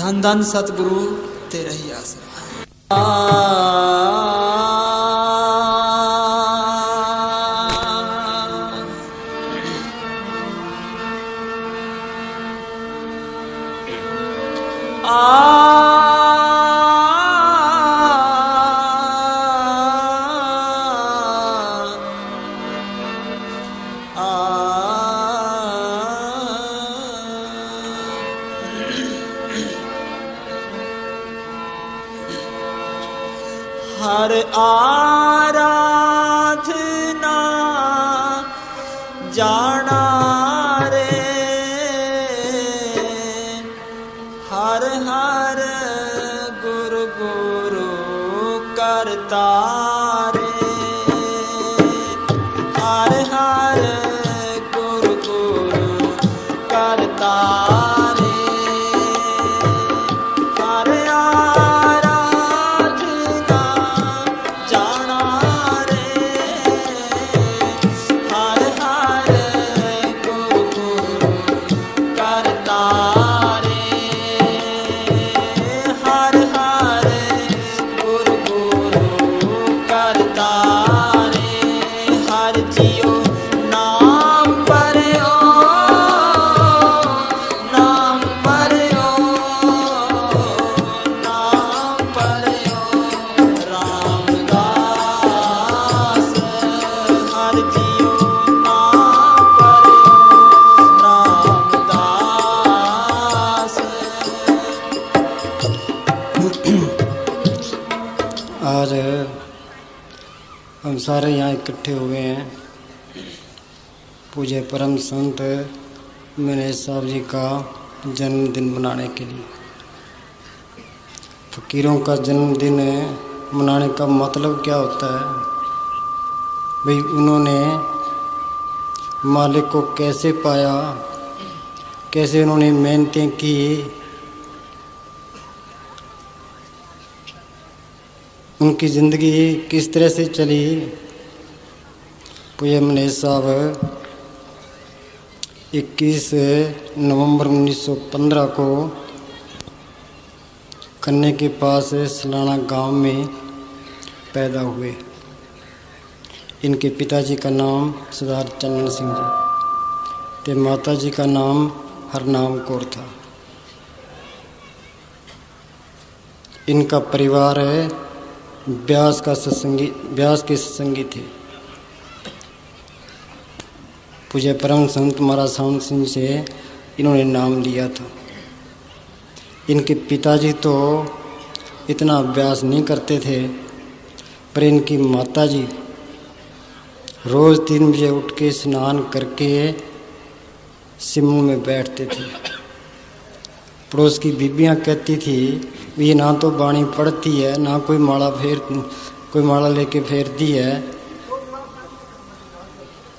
धन धन सतगुरु तेरा ही आसरा। हर आराधना जाना रे, हर हर गुरु गुरु करता रे, हर हर गुरु गुरु करता रे, हर आज हम सारे यहाँ इकट्ठे हुए हैं पूज्य परम संत मनीष साहब जी का जन्मदिन मनाने के लिए। फकीरों का जन्मदिन मनाने का मतलब क्या होता है भाई? उन्होंने मालिक को कैसे पाया, कैसे उन्होंने मेहनतें की, उनकी ज़िंदगी किस तरह से चली। पूज्य मनीष साहब 21 नवंबर 1915 को खन्ने के पास सलाना गांव में पैदा हुए। इनके पिताजी का नाम सरदार चंदन सिंह जी ते माता जी का नाम हरनाम कौर था। इनका परिवार ब्यास के सत्संगी थे। पूज्य परम संत महाराज सावन सिंह से इन्होंने नाम लिया था। इनके पिताजी तो इतना अभ्यास नहीं करते थे, पर इनकी माताजी रोज़ 3 बजे उठ के स्नान करके सिमन में बैठते थे। पड़ोस की बीबियाँ कहती थी ये ना तो बाणी पढ़ती है, ना कोई माला लेके फेरती है,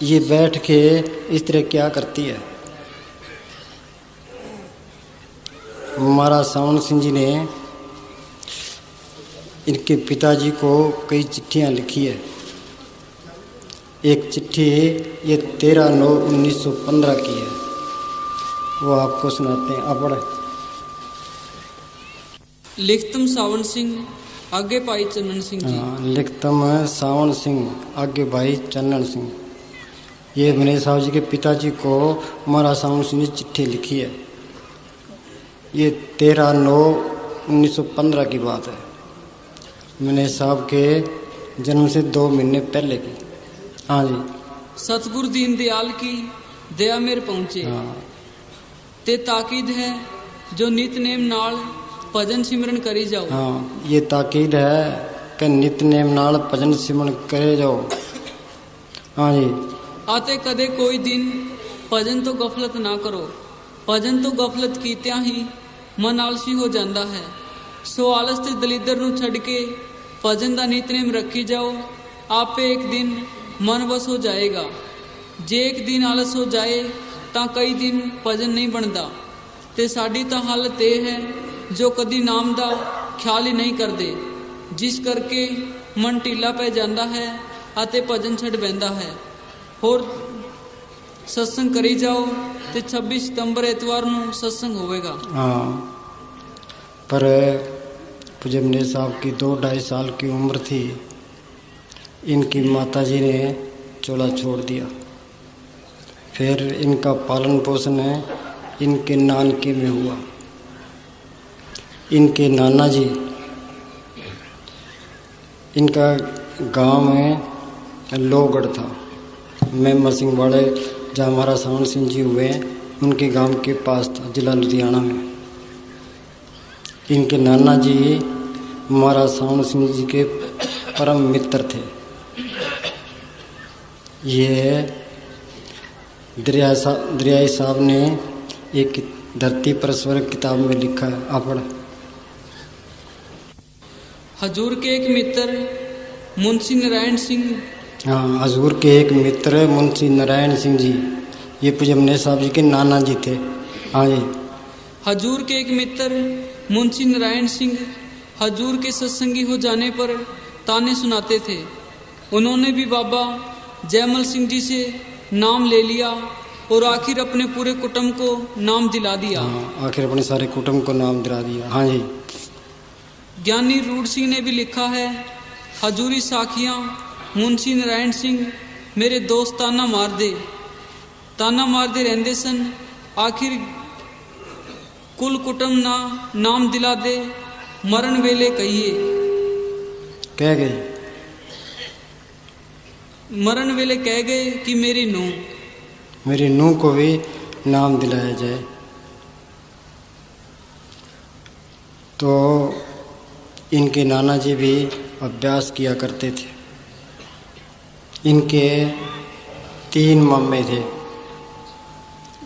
ये बैठ के इस तरह क्या करती है। महाराज सावन सिंह जी ने इनके पिताजी को कई चिट्ठियाँ लिखी है। एक चिट्ठी ये 13/9/1915 की है, वो आपको सुनाते हैं। आप पढ़े। लिखतम सावन सिंह आगे भाई चन्नन सिंह जी। लिखतम सावन सिंह आगे भाई चन्नन सिंह। ये मनीष साहब जी के पिताजी को महाराज सावन सिंह ने चिट्ठी लिखी है। ये 13/9/1915 की बात है। मनीष साहब के जन्म से 2 महीने पहले की। हाँ जी। सतगुरु दीन दयाल की दया मेरे पहुँचे ते ताकीद है जो नित नेम नाल भजन सिमरन करी जाओ। हाँ, ये ताकीद है कि नित नेम नाल भजन सिमरन करे जाओ। हाँ जी। आते कदे कोई दिन भजन तो गफलत ना करो, भजन तो गफलत कीतिया ही मन आलसी हो जाता है। सो आलस ते दलीदर नूं छड़ के भजन दा नितनेम रखी जाओ, आपे एक दिन मन वस हो जाएगा। जे एक दिन आलस हो जाए तां कई दिन भजन नहीं बनता। ते साडी तां हालत ये है जो कदी नाम दा ख्याल ही नहीं करते, जिस करके मन ढीला पै जाता है आते भजन छड़ बैंदा है। होर सत्संग करी जाओ ते 26 सितंबर एतवार नूं सत्संग होवेगा। हाँ, पर पूज्य मनीष साहब की 2-2.5 साल की उम्र थी, इनकी माताजी ने चोला छोड़ दिया। फिर इनका पालन पोषण इनके नानके में हुआ। इनके नाना जी, इनका गांव में लोहगढ़ था, मेमर सिंह वाले जहाँ महाराज सावन सिंह जी हुए उनके गांव के पास था, जिला लुधियाना में। इनके नाना जी महाराज सावन सिंह जी के परम मित्र थे। ये दरियाई साहब ने एक धरती पर स्वर्ग किताब में लिखा है, आप पढ़। हजूर के एक मित्र मुंशी नारायण सिंह, हाँ, हजूर के एक मित्र मुंशी नारायण सिंह जी, ये पूज्य मनीष साहब जी के नाना जी थे। हाँ जी। हजूर के एक मित्र मुंशी नारायण सिंह हजूर के सत्संगी हो जाने पर ताने सुनाते थे। उन्होंने भी बाबा जयमल सिंह जी से नाम ले लिया और आखिर अपने पूरे कुटुंब को नाम दिला दिया। हाँ, आखिर अपने सारे कुटुंब को नाम दिला दिया। हाँ जी। ज्ञानी रूड सिंह ने भी लिखा है, हजूरी साखियाँ मुंशी नारायण सिंह मेरे दोस्त ताना मार दे रहंदे सन, आखिर कुल कुटुंब ना नाम दिला दे, मरण वेले कहिए। कह गए, मरण वेले कह गए कि मेरी नूह को भी नाम दिलाया जाए। तो इनके नाना जी भी अभ्यास किया करते थे। इनके 3 मामे थे।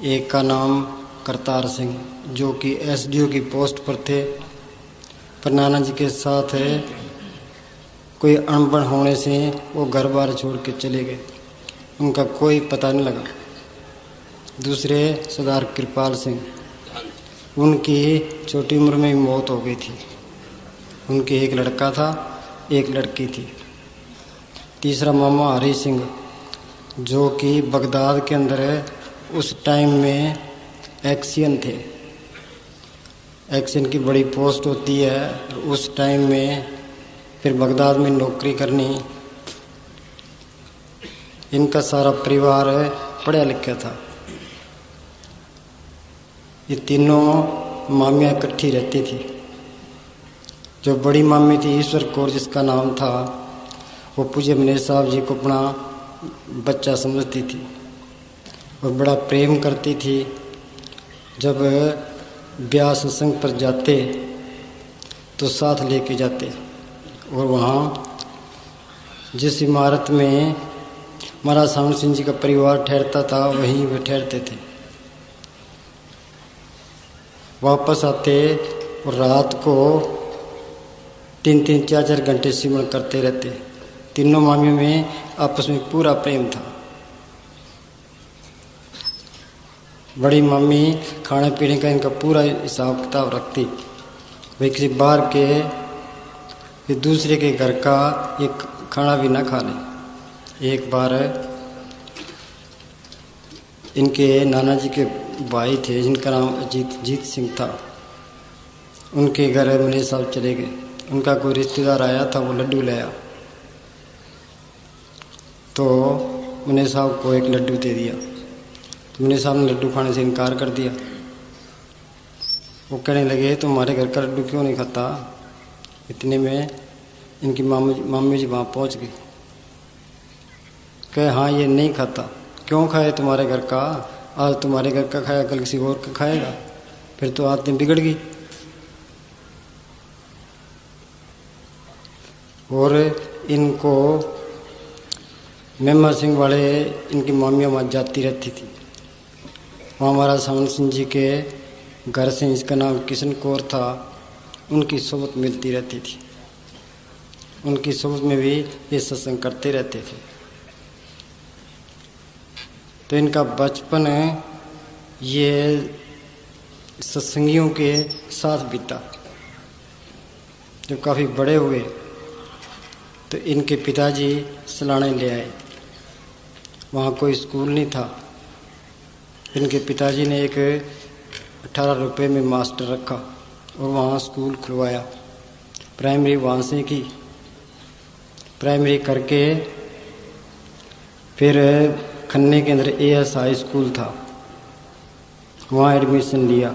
एक का नाम करतार सिंह, जो कि SDO की पोस्ट पर थे, पर नाना जी के साथ कोई अनबन होने से वो घर बार छोड़ के चले गए, उनका कोई पता नहीं लगा। दूसरे सरदार कृपाल सिंह, उनकी छोटी उम्र में मौत हो गई थी। उनके एक लड़का था, एक लड़की थी। तीसरा मामा हरी सिंह, जो कि बगदाद के अंदर उस टाइम में एक्सियन थे। एक्सियन की बड़ी पोस्ट होती है उस टाइम में, फिर बगदाद में नौकरी करनी। इनका सारा परिवार पढ़ा लिखा था। ये तीनों मामियाँ इकट्ठी रहती थी। जो बड़ी मामी थी ईश्वर कौर, जिसका नाम था, वो पूज्य मनीष साहब जी को अपना बच्चा समझती थी और बड़ा प्रेम करती थी। जब ब्याह सत्संग पर जाते तो साथ लेके जाते और वहाँ जिस इमारत में महाराज सावन सिंह जी का परिवार ठहरता था वहीं वे ठहरते थे। वापस आते और रात को 3-3, 4-4 घंटे सिमरन करते रहते। तीनों मामियों में आपस में पूरा प्रेम था। बड़ी मम्मी खाने पीने का इनका पूरा हिसाब किताब रखती। वे किसी बाहर के दूसरे के घर का एक खाना भी ना खा ले। एक बार इनके नाना जी के भाई थे, जिनका नाम जीत सिंह था, उनके घर मनीष साहब चले गए। उनका कोई रिश्तेदार आया था, वो लड्डू लाया तो मनीष साहब को एक लड्डू दे दिया। तो मनीष साहब ने लड्डू खाने से इनकार कर दिया। वो कहने लगे, तुम्हारे घर का लड्डू क्यों नहीं खाता? इतने में इनकी मामी जी वहाँ पहुँच गई। कहे, हाँ ये नहीं खाता। क्यों खाए तुम्हारे घर का? आज तुम्हारे घर का खाया, कल किसी और का खाएगा, फिर तो आदतें बिगड़ गई। और इनको मेमर सिंह वाले इनकी मामियाँ वहाँ जाती रहती थी। वहाँ महाराज सावन सिंह जी के घर से, जिसका नाम किशन कौर था, उनकी सोबत मिलती रहती थी। उनकी सोबत में भी ये सत्संग करते रहते थे। तो इनका बचपन ये सत्संगियों के साथ बीता। जब काफ़ी बड़े हुए तो इनके पिताजी सलाने ले आए। वहाँ कोई स्कूल नहीं था। इनके पिताजी ने एक 18 रुपये में मास्टर रखा, और वहाँ स्कूल खुलवाया। प्राइमरी वहाँ से की, प्राइमरी करके फिर खन्ने के अंदर AS हाई स्कूल था, वहाँ एडमिशन लिया।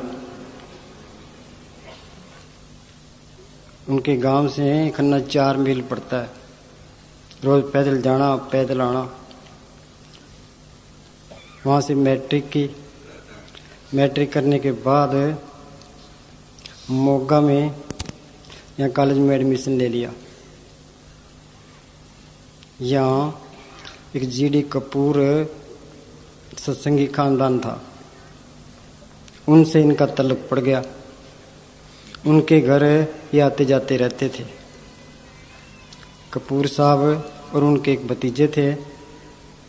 उनके गांव से खन्ना 4 मील पड़ता है, रोज़ पैदल जाना पैदल आना। वहाँ से मैट्रिक की, मैट्रिक करने के बाद मोगा में यहाँ कॉलेज में एडमिशन ले लिया। यहाँ एक GD कपूर सत्संगी खानदान था, उनसे इनका तल्लुक पड़ गया। उनके घर ये आते जाते रहते थे। कपूर साहब और उनके एक भतीजे थे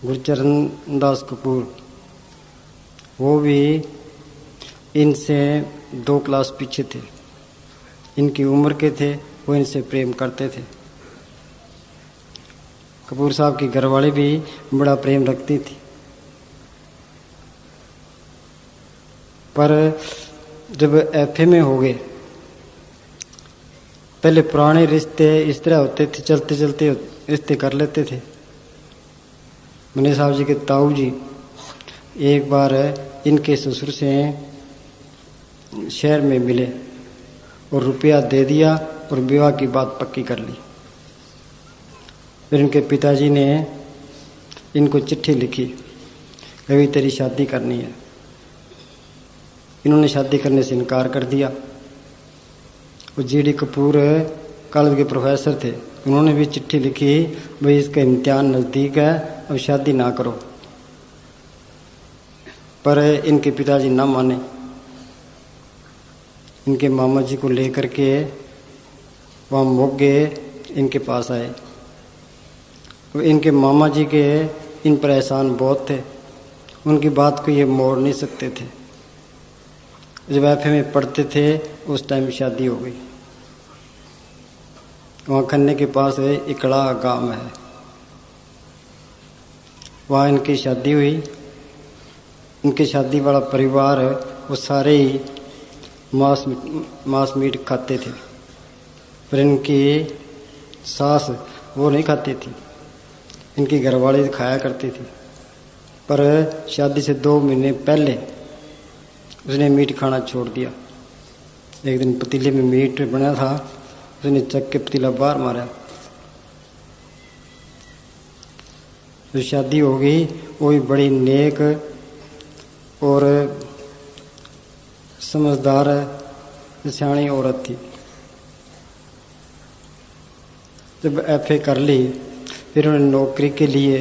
गुरचरण दास कपूर, वो भी इनसे 2 क्लास पीछे थे, इनकी उम्र के थे, वो इनसे प्रेम करते थे। कपूर साहब की घरवाली भी बड़ा प्रेम रखती थी, पर जब FA में हो गए, पहले पुराने रिश्ते इस तरह होते थे, चलते चलते रिश्ते कर लेते थे। मनी साहब जी के ताऊ जी एक बार इनके ससुर से शहर में मिले और रुपया दे दिया और विवाह की बात पक्की कर ली। फिर इनके पिताजी ने इनको चिट्ठी लिखी, अभी तेरी शादी करनी है। इन्होंने शादी करने से इनकार कर दिया। वो GD कपूर कॉलेज के प्रोफेसर थे, उन्होंने भी चिट्ठी लिखी, भाई इसका इम्तिहान नज़दीक है, अब शादी ना करो। पर इनके पिताजी ना माने। इनके मामा जी को लेकर के वहाँ मोगे इनके पास आए। इनके मामा जी के इन पर एहसान बहुत थे, उनकी बात को ये मोड़ नहीं सकते थे। जब FA में पढ़ते थे उस टाइम शादी हो गई। वहाँ खन्ने के पास है इकड़ा गांव है, वहाँ इनकी शादी हुई। इनके शादी वाला परिवार वो सारे ही मांस मीट खाते थे, पर इनकी सास वो नहीं खाती थी, इनकी घरवाली खाया करती थी। पर शादी से 2 महीने पहले उसने मीट खाना छोड़ दिया। एक दिन पतीले में मीट बना था, उसने चक के पतीला बाहर मारा। जो शादी हो गई वो भी बड़ी नेक और समझदार सियाणी औरत थी। जब FA कर ली, फिर उन्होंने नौकरी के लिए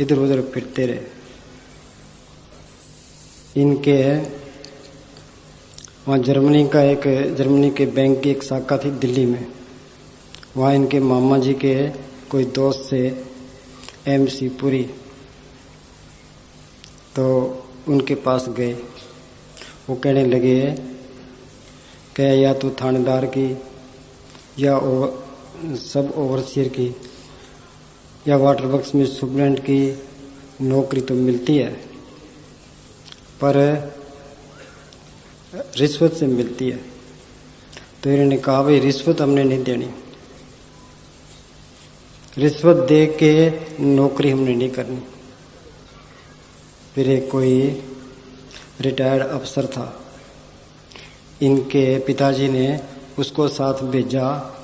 इधर उधर फिरते रहे। इनके वहाँ जर्मनी के बैंक की एक शाखा थी दिल्ली में, वहाँ इनके मामा जी के कोई दोस्त से MC पुरी, तो उनके पास गए। वो कहने लगे कि या तो थानेदार की या सब ओवरसीयर की या वाटर वर्क्स में सुपरडेंट की नौकरी तो मिलती है, पर रिश्वत से मिलती है। तो इन्होंने कहा भाई रिश्वत हमने नहीं देनी, रिश्वत दे के नौकरी हमने नहीं करनी। फिर एक कोई रिटायर्ड अफसर था, इनके पिताजी ने उसको साथ भेजा,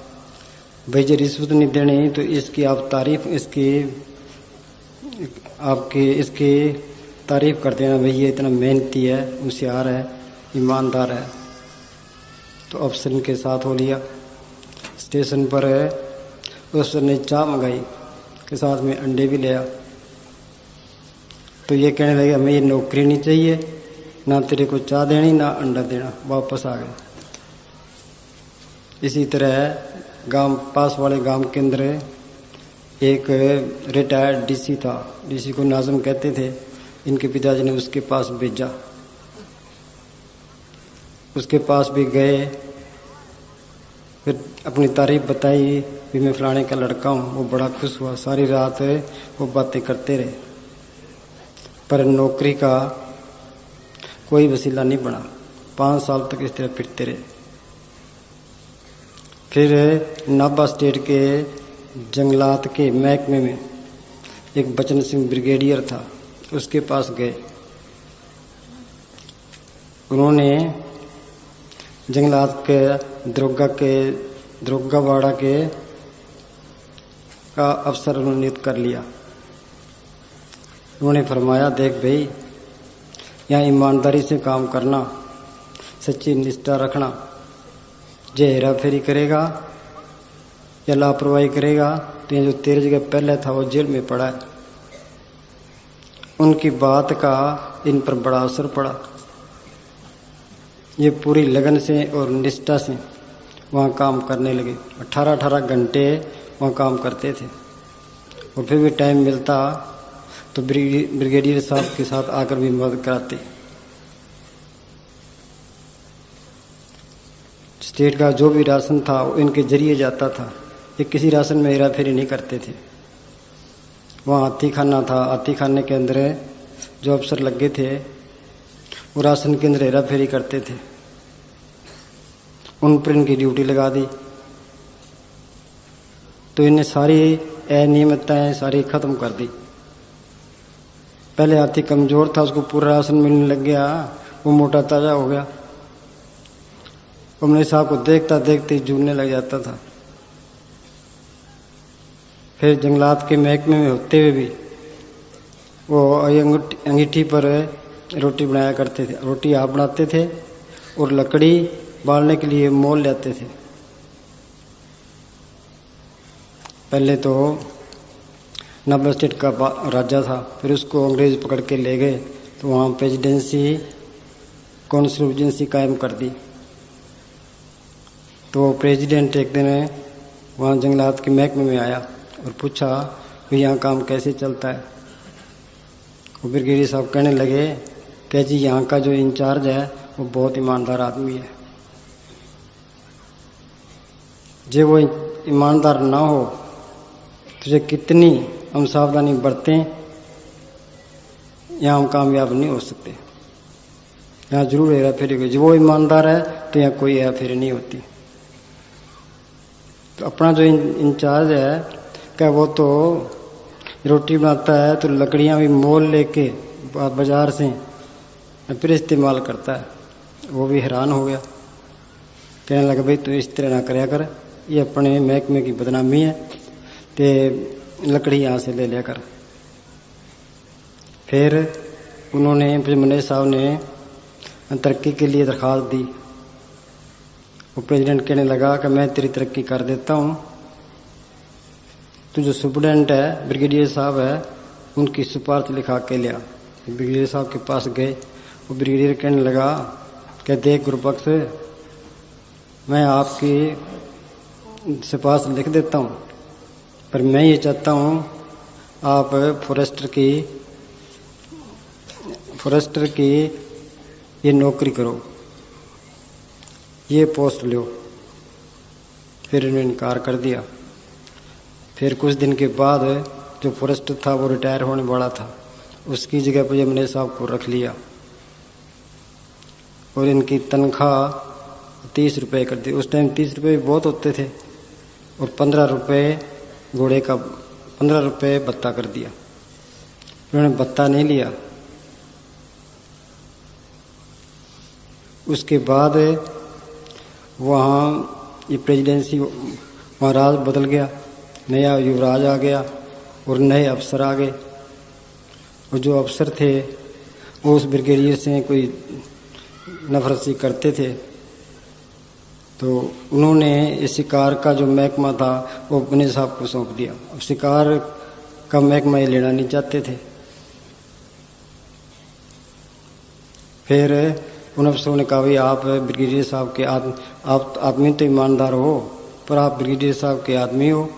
भाई जो रिश्वत नहीं देनी तो इसकी आप तारीफ इसकी तारीफ कर देना, भाई ये इतना मेहनती है, होशियार है, ईमानदार है। तो अफसर इनके साथ हो लिया। स्टेशन पर अफसर ने चाय मंगाई के साथ में अंडे भी लिया। तो ये कहने लगे हमें ये नौकरी नहीं चाहिए, ना तेरे को चाय देनी ना अंडा देना, वापस आ गए। इसी तरह पास वाले गांव के अंदर एक रिटायर्ड DC था, DC को नाज़िम कहते थे। इनके पिताजी ने उसके पास भेजा, उसके पास भी गए, फिर अपनी तारीफ बताई कि मैं फलाने का लड़का हूँ। वो बड़ा खुश हुआ, सारी रात वो बातें करते रहे, पर नौकरी का कोई वसीला नहीं बना। 5 साल तक इस तरह फिरते रहे। फिर नाभा स्टेट के जंगलात के महकमे में एक बचन सिंह ब्रिगेडियर था, उसके पास गए। उन्होंने जंगलात के दरोगावाड़ा के का अफसर नियुक्त कर लिया। उन्होंने फरमाया, देख भाई, यहाँ ईमानदारी से काम करना, सच्ची निष्ठा रखना। जो हेरा फेरी करेगा या लापरवाही करेगा तो ये जो तेरे जगह पहले था वो जेल में पड़ा है। उनकी बात का इन पर बड़ा असर पड़ा। ये पूरी लगन से और निष्ठा से वहाँ काम करने लगे। 18-18 घंटे वहाँ काम करते थे और फिर भी टाइम मिलता तो ब्रिगेडियर साहब के साथ आकर भी मदद कराते। स्टेट का जो भी राशन था वो इनके जरिए जाता था। ये किसी राशन में हेरा फेरी नहीं करते थे। वहाँ हाथी खाना था, हाथी खाने के अंदर जो अफसर लगे थे वो राशन के अंदर हेरा फेरी करते थे। उन पर इनकी ड्यूटी लगा दी तो इन्हें सारी अनियमितताएं सारी खत्म कर दी। पहले हाथी कमजोर था, उसको पूरा राशन मिलने लग गया, वो मोटा ताजा हो गया। उमने साहब को देखता देखते जुड़ने लग जाता था। फिर जंगलात के महकमे में होते हुए भी वो अंगीठी पर रोटी बनाया करते थे। रोटी आप बनाते थे और लकड़ी बालने के लिए मोल लेते थे। पहले तो नाभा स्टेट का राजा था, फिर उसको अंग्रेज पकड़ के ले गए तो वहाँ प्रेसिडेंसी काउंसिल एजेंसी कायम कर दी। तो प्रेसिडेंट एक दिन वहाँ जंगलात के महकमे में आया और पूछा कि यहाँ काम कैसे चलता है। वो ब्रिगेडियर साहब कहने लगे कि जी यहाँ का जो इंचार्ज है वो बहुत ईमानदार आदमी है। जो वो ईमानदार ना हो तुझे कितनी हम सावधानी बरतें यहाँ हम कामयाब नहीं हो सकते। यहाँ जरूर हेरा फेरी होगी। जो वो ईमानदार है तो यहाँ कोई हेरा फेरी नहीं होती। तो अपना जो इंचार्ज है क्या वो तो रोटी बनाता है तो लकड़ियाँ भी मोल लेके बाजार से फिर इस्तेमाल करता है। वो भी हैरान हो गया, कहने लगा भाई तू इस तरह ना करया कर, ये अपने महकमे की बदनामी है, ते लकड़ी यहाँ से ले लिया कर। फिर उन्होंने मने साहब ने तरक्की के लिए दरख्वास्त दी। वो प्रेसिडेंट कहने लगा कि मैं तेरी तरक्की कर देता हूँ, तो जो सुप्रिटेंडेंट है ब्रिगेडियर साहब है उनकी सिफारिश लिखा के लिया। ब्रिगेडियर साहब के पास गए। वो ब्रिगेडियर कहने लगा कि देख गुरुबख्श, मैं आपकी सिफारिश लिख देता हूँ, पर मैं ये चाहता हूँ आप फॉरेस्टर की ये नौकरी करो, ये पोस्ट लो। फिर इन्होंने इनकार कर दिया। फिर कुछ दिन के बाद जो फॉरेस्टर था वो रिटायर होने वाला था, उसकी जगह पर यमने साहब को रख लिया और इनकी तनख्वाह 30 रुपये कर दी। उस टाइम 30 रुपये बहुत होते थे और 15 रुपये घोड़े का 15 रुपये भत्ता कर दिया। उन्होंने भत्ता नहीं लिया। उसके बाद वहाँ ये प्रेसिडेंसी वहाँ राज बदल गया, नया युवराज आ गया और नए अफसर आ गए। और जो अफसर थे वो उस ब्रिगेडियर से कोई नफरत सी करते थे, तो उन्होंने इस शिकार का जो महकमा था वो अपने साहब को सौंप दिया। अब शिकार का महकमा ये लेना नहीं चाहते थे। फिर उन अफसरों ने कहा भाई आप ब्रिगेडियर साहब के आप आदमी तो ईमानदार हो, पर आप ब्रिगेडियर साहब के आदमी हो,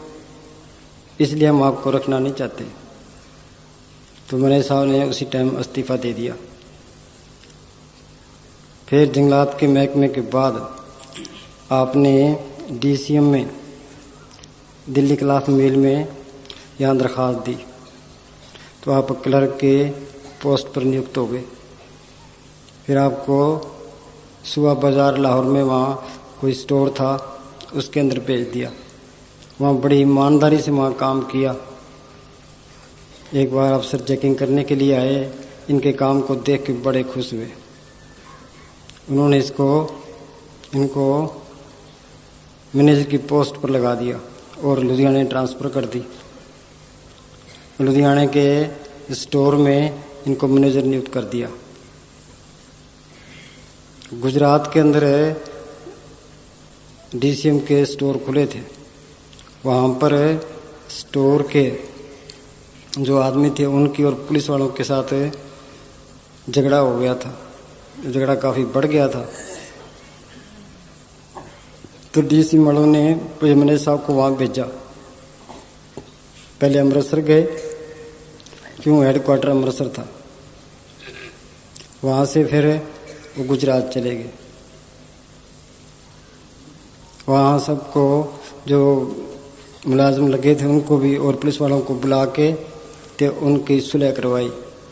इसलिए हम आपको रखना नहीं चाहते। तो मने साहब ने उसी टाइम इस्तीफा दे दिया। फिर जंगलात के महकमे के बाद आपने DCM में दिल्ली क्लास मिल में यहाँ दरख्वास्त दी, तो आप क्लर्क के पोस्ट पर नियुक्त हो गए। फिर आपको सुबह बाज़ार लाहौर में वहाँ कोई स्टोर था, उसके अंदर भेज दिया। वहाँ बड़ी ईमानदारी से वहाँ काम किया। एक बार अफसर चेकिंग करने के लिए आए, इनके काम को देख के बड़े खुश हुए। उन्होंने इनको मैनेजर की पोस्ट पर लगा दिया और लुधियाना ट्रांसफ़र कर दी। लुधियाना के स्टोर में इनको मैनेजर नियुक्त कर दिया। गुजरात के अंदर डीसीएम के स्टोर खुले थे। वहाँ पर स्टोर के जो आदमी थे उनकी और पुलिस वालों के साथ झगड़ा हो गया था। झगड़ा काफ़ी बढ़ गया था। तो डीसी वालों ने मैनेजर साहब को वहाँ भेजा। पहले अमृतसर गए, क्यों हेडक्वार्टर अमृतसर था। वहाँ से फिर वो गुजरात चले गए। वहाँ सबको जो मुलाजिम लगे थे उनको भी और पुलिस वालों को बुला के तो उनकी सुलह करवाई,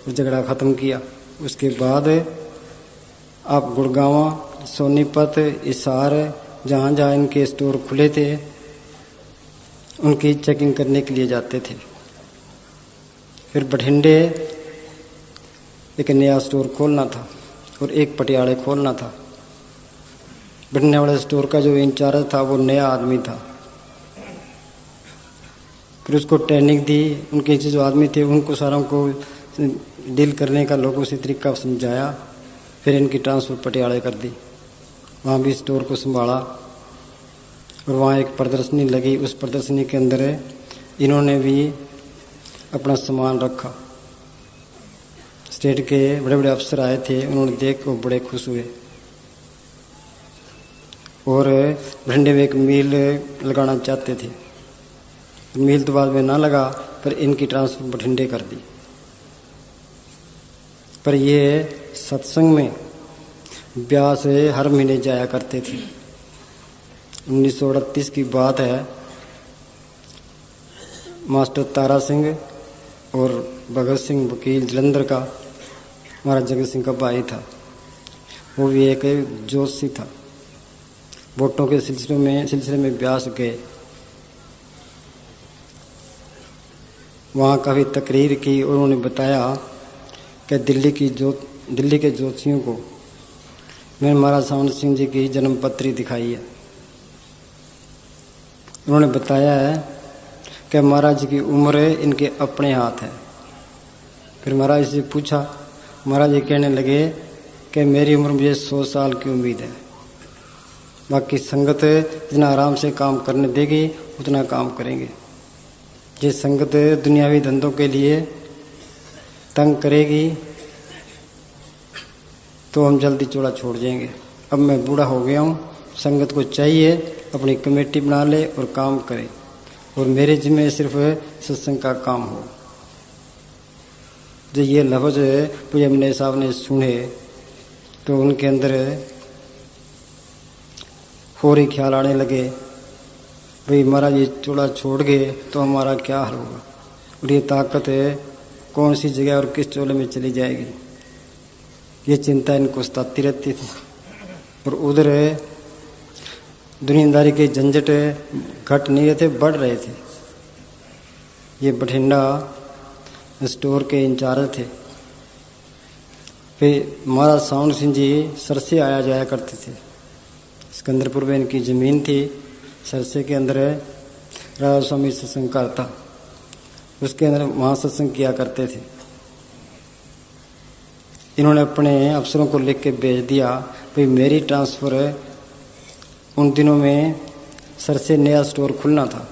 झगड़ा ख़त्म किया। उसके बाद आप गुड़गांव, सोनीपत, हिसार, जहाँ जहाँ इनके स्टोर खुले थे उनकी चेकिंग करने के लिए जाते थे। फिर बठिंडे एक नया स्टोर खोलना था और एक पटियाले खोलना था। बठिंडे वाले स्टोर का जो इंचार्ज था वो नया आदमी था। फिर उसको ट्रेनिंग दी। उनके जो आदमी थे उनको सारों को डील करने का लोगों से तरीका समझाया। फिर इनकी ट्रांसफ़र पटियाले कर दी। वहाँ भी स्टोर को संभाला और वहाँ एक प्रदर्शनी लगी। उस प्रदर्शनी के अंदर इन्होंने भी अपना सामान रखा। स्टेट के बड़े बड़े अफसर आए थे, उन्होंने देख को बड़े खुश हुए और बठिंडे में एक मिल लगाना चाहते थे। मिल तो बाद में ना लगा, पर इनकी ट्रांसफ़र बठिंडे कर दी। पर ये सत्संग में ब्यास हर महीने जाया करते थे। 1938 की बात है। मास्टर तारा सिंह और भगत सिंह वकील जलंधर का महाराज जगत सिंह का भाई था। वो भी एक जोशी था। वोटों के सिलसिले में ब्यास गए। वहाँ काफ़ी तकरीर की और उन्होंने बताया कि दिल्ली के जोशियों को मैंने महाराज सावंत सिंह जी की जन्मपत्री दिखाई है। उन्होंने बताया है कि महाराज जी की उम्र इनके अपने हाथ है। फिर महाराज से पूछा, महाराज जी कहने लगे कि मेरी उम्र मुझे 100 साल की उम्मीद है। बाकी संगत जितना आराम से काम करने देगी उतना काम करेंगे। ये संगत दुनियावी धंधों के लिए तंग करेगी तो हम जल्दी चौड़ा छोड़ जाएंगे। अब मैं बूढ़ा हो गया हूँ, संगत को चाहिए अपनी कमेटी बना ले और काम करे और मेरे जिम्मे सिर्फ सत्संग का काम हो। जो ये लफ्ज़ पूज्य अमने साहब ने सुने तो उनके अंदर फौरी ख्याल आने लगे, भाई महाराज ये चूड़ा छोड़ गए तो हमारा क्या हाल होगा और ये ताकत कौन सी जगह और किस चोले में चली जाएगी। ये चिंता इनको सताती रहती थी। और उधर दुनियादारी के झंझट घट नहीं रहे थे, बढ़ रहे थे। ये बठिंडा स्टोर के इंचार्ज थे। फिर महाराज सावंत सिंह जी सरसे आया जाया करते थे। सिकंदरपुर में इनकी ज़मीन थी। सरसे के अंदर राधा स्वामी सत्संग का था, उसके अंदर वहाँ सत्संग किया करते थे। इन्होंने अपने अफसरों को लिख के भेज दिया, भाई मेरी ट्रांसफ़र उन दिनों में सरसे नया स्टोर खुलना था,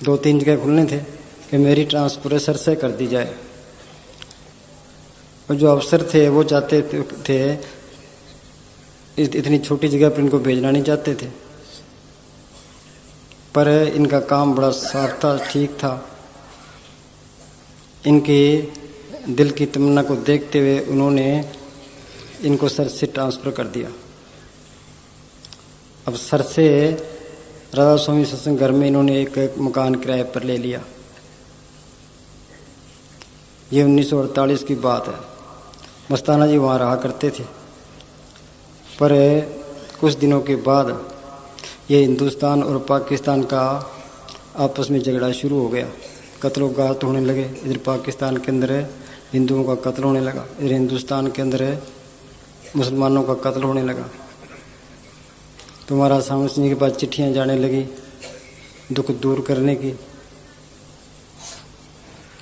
2-3 जगह खुलने थे, कि मेरी ट्रांसफ़र सरसे कर दी जाए। और जो अफसर थे वो चाहते थे इतनी छोटी जगह पर इनको भेजना नहीं चाहते थे, पर इनका काम बड़ा साफ था, ठीक था। इनके दिल की तमन्ना को देखते हुए उन्होंने इनको सर से ट्रांसफ़र कर दिया। अब सर से राधा स्वामी सत्संग घर में इन्होंने एक मकान किराए पर ले लिया। ये 1948 की बात है। मस्ताना जी वहाँ रहा करते थे, पर कुछ दिनों के बाद ये हिंदुस्तान और पाकिस्तान का आपस में झगड़ा शुरू हो गया, कत्लो गात होने लगे। इधर पाकिस्तान के अंदर हिंदुओं का कत्ल होने लगा, इधर हिंदुस्तान के अंदर मुसलमानों का कत्ल होने लगा। तो महाराज सावंत सिंह के पास चिट्ठियाँ जाने लगी दुख दूर करने की।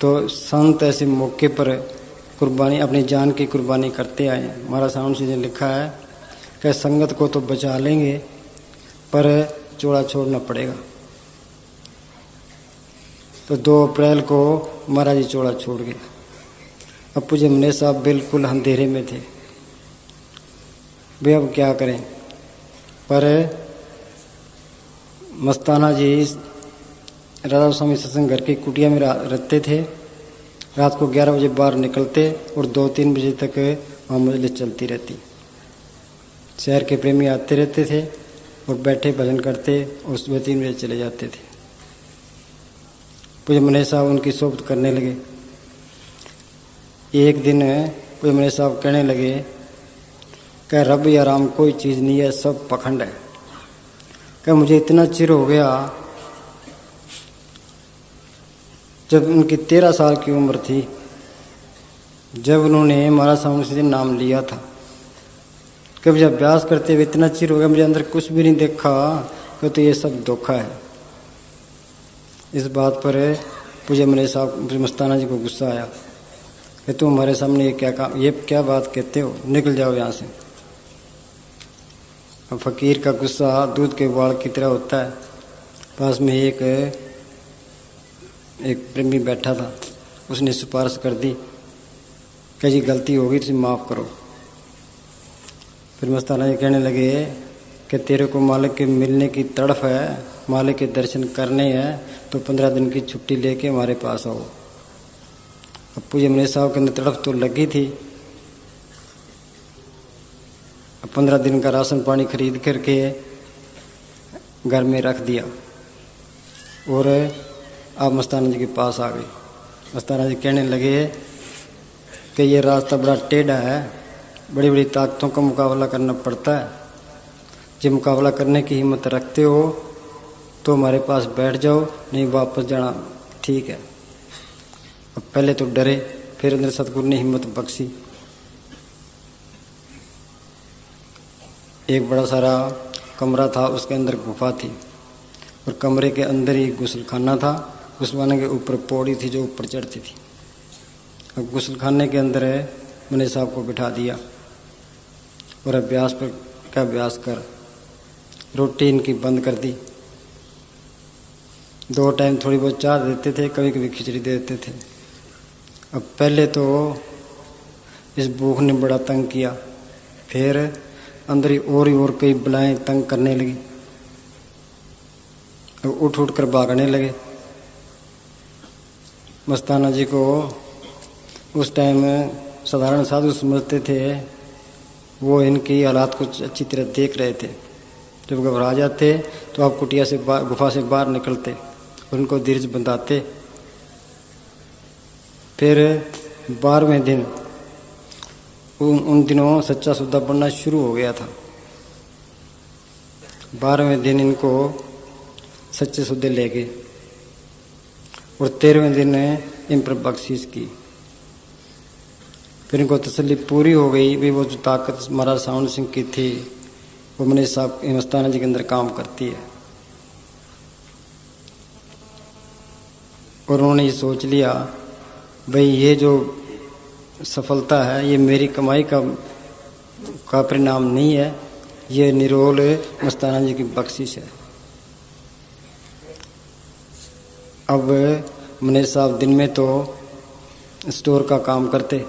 तो संत ऐसे मौके पर कुर्बानी, अपनी जान की कुर्बानी करते आए हैं। महाराज सावंत सिंह ने लिखा है कि संगत को तो बचा लेंगे पर चोला छोड़ना पड़ेगा। तो 2 अप्रैल को महाराज जी चोला छोड़ गए। अब पूज्य मनीष साहब बिल्कुल अंधेरे में थे, वे अब क्या करें। पर मस्ताना जी राधा स्वामी सत्संग घर की कुटिया में रहते थे। रात को 11 बजे बाहर निकलते और 2-3 बजे तक वहाँ मजलिस चलती रहती। शहर के प्रेमी आते रहते थे और बैठे भजन करते और सुबह 3 बजे चले जाते थे। पूज्य मनीष साहब उनकी सोबत करने लगे। एक दिन पूज्य मनीष साहब कहने लगे कि रब या राम कोई चीज़ नहीं है, सब पखंड है। कि मुझे इतना चिर हो गया, जब उनकी 13 साल की उम्र थी, जब उन्होंने महाराज सावंत सिंह नाम लिया था, कि मुझे अभ्यास करते हुए इतना चिर हो गया, मुझे अंदर कुछ भी नहीं देखा कि तो ये सब धोखा है। इस बात पर पूज्य मनीष साहब मस्ताना जी को गुस्सा आया कि तुम हमारे सामने ये क्या बात कहते हो, निकल जाओ यहाँ से। अब फकीर का गुस्सा दूध के उबाल की तरह होता है। पास में एक प्रेमी बैठा था, उसने सिफारिश कर दी कि जी गलती होगी तो माफ़ करो। फिर मस्ताना जी कहने लगे कि तेरे को मालिक के मिलने की तड़फ है, मालिक के दर्शन करने हैं, तो 15 दिन की छुट्टी लेके हमारे पास आओ। अब पूज्य मनीष साहब के अंदर तड़फ तो लगी थी। अब 15 दिन का राशन पानी खरीद करके घर में रख दिया और आप मस्ताना जी के पास आ गए। मस्ताना जी कहने लगे कि ये रास्ता बड़ा टेढ़ा है, बड़ी बड़ी ताकतों का मुकाबला करना पड़ता है। जब मुकाबला करने की हिम्मत रखते हो तो हमारे पास बैठ जाओ, नहीं वापस जाना ठीक है। अब पहले तो डरे, फिर अंदर सतगुरु ने हिम्मत बख्शी। एक बड़ा सारा कमरा था, उसके अंदर गुफा थी और कमरे के अंदर ही गुस्लखाना था। गुस्लखाने के ऊपर पौड़ी थी जो ऊपर चढ़ती थी। अब गुस्लखाने के अंदर मनीष साहब को बिठा दिया और अभ्यास पर का अभ्यास कर। रोटी इनकी बंद कर दी। 2 टाइम थोड़ी बहुत चाय देते थे, कभी कभी खिचड़ी दे देते थे। अब पहले तो इस भूख ने बड़ा तंग किया, फिर अंदर ही और कई बलाएं तंग करने लगी। अब उठ कर भागने लगे। मस्ताना जी को उस टाइम साधारण साधु समझते थे, वो इनकी हालात को अच्छी तरह देख रहे थे। जब घबरा जाते तो आप कुटिया से गुफा से बाहर निकलते और उनको धीरज बंधाते। फिर 12वें दिन उन दिनों सच्चा सौदा बनना शुरू हो गया था। 12वें दिन इनको सच्चे सौदे ले गए और 13वें दिन इन पर बख्शीश की। फिर इनको तसल्ली पूरी हो गई भी वो जो ताकत महाराज सावंत सिंह की थी वो मनीष साहब मस्ताना जी के अंदर काम करती है। और उन्होंने ये सोच लिया भाई ये जो सफलता है ये मेरी कमाई का परिणाम नहीं है, ये निरोल मस्ताना जी की बख्शिश है। अब मनीष साहब दिन में तो स्टोर का काम करते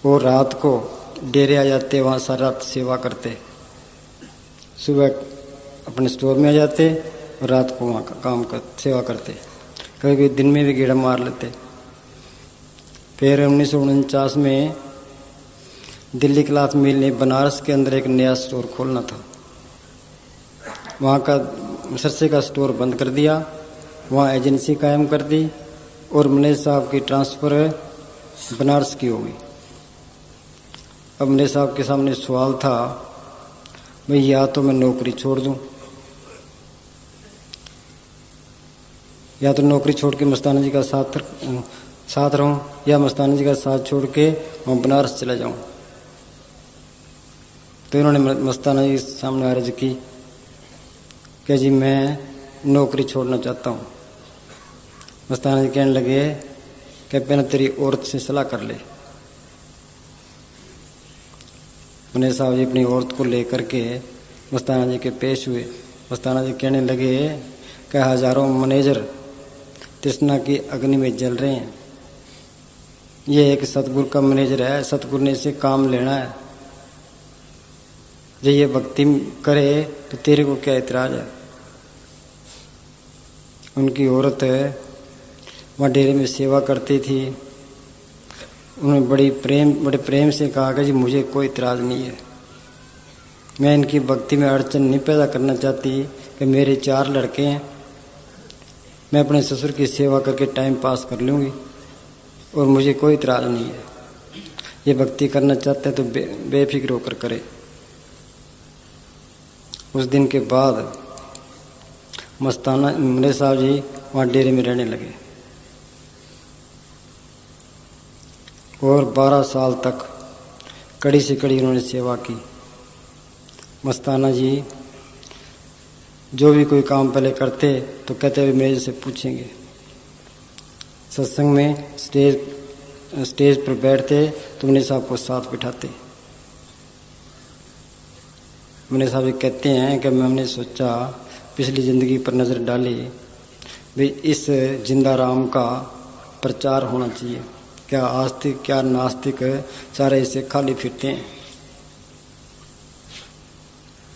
और रात को डेरे आ जाते, वहाँ सारा रात सेवा करते। सुबह अपने स्टोर में आ जाते और रात को वहाँ का काम कर सेवा करते। कभी कभी दिन में भी गेड़ा मार लेते। फिर 1949 में दिल्ली क्लॉथ मिल ने बनारस के अंदर एक नया स्टोर खोलना था। वहाँ का सरसे का स्टोर बंद कर दिया, वहाँ एजेंसी कायम कर दी और मनीष साहब की ट्रांसफ़र बनारस की हो गई। अब मनीष साहब के सामने सवाल था, भाई या तो मैं नौकरी छोड़ दूं, या तो नौकरी छोड़ के मस्ताना जी का साथ रहूं, या मस्ताना जी का साथ छोड़ के मैं बनारस चला जाऊं। तो इन्होंने मस्ताना जी के सामने अर्ज की कि जी मैं नौकरी छोड़ना चाहता हूं। मस्ताना जी कहने लगे कि पहले तेरी औरत से सलाह कर ले। मुने साहब जी अपनी औरत को लेकर के मस्ताना जी के पेश हुए। मस्ताना जी कहने लगे कि हजारों मैनेजर तृष्णा की अग्नि में जल रहे हैं, ये एक सतगुरु का मैनेजर है, सतगुरु ने इसे काम लेना है, जब ये भक्ति करे तो तेरे को क्या इतराज है। उनकी औरत वहाँ डेरे में सेवा करती थी, उन्होंने बड़े प्रेम से कहा कि जी मुझे कोई इतराज़ नहीं है, मैं इनकी भक्ति में अड़चन नहीं पैदा करना चाहती कि मेरे 4 लड़के हैं, मैं अपने ससुर की सेवा करके टाइम पास कर लूँगी और मुझे कोई इतराज़ नहीं है। ये भक्ति करना चाहते हैं तो बेफिक्र होकर करे। उस दिन के बाद मस्ताना मुने साहब जी वहाँ डेरे में रहने लगे और 12 साल तक कड़ी से कड़ी उन्होंने सेवा की। मस्ताना जी जो भी कोई काम पहले करते तो कहते हुए मेरे से पूछेंगे। सत्संग में स्टेज पर बैठते तो मुने साहब को साथ बिठाते। मुने साहब ये कहते हैं कि मैंने सोचा पिछली ज़िंदगी पर नज़र डाली, भाई इस जिंदा राम का प्रचार होना चाहिए। क्या आस्तिक क्या नास्तिक सारे इसे खाली फिरते हैं।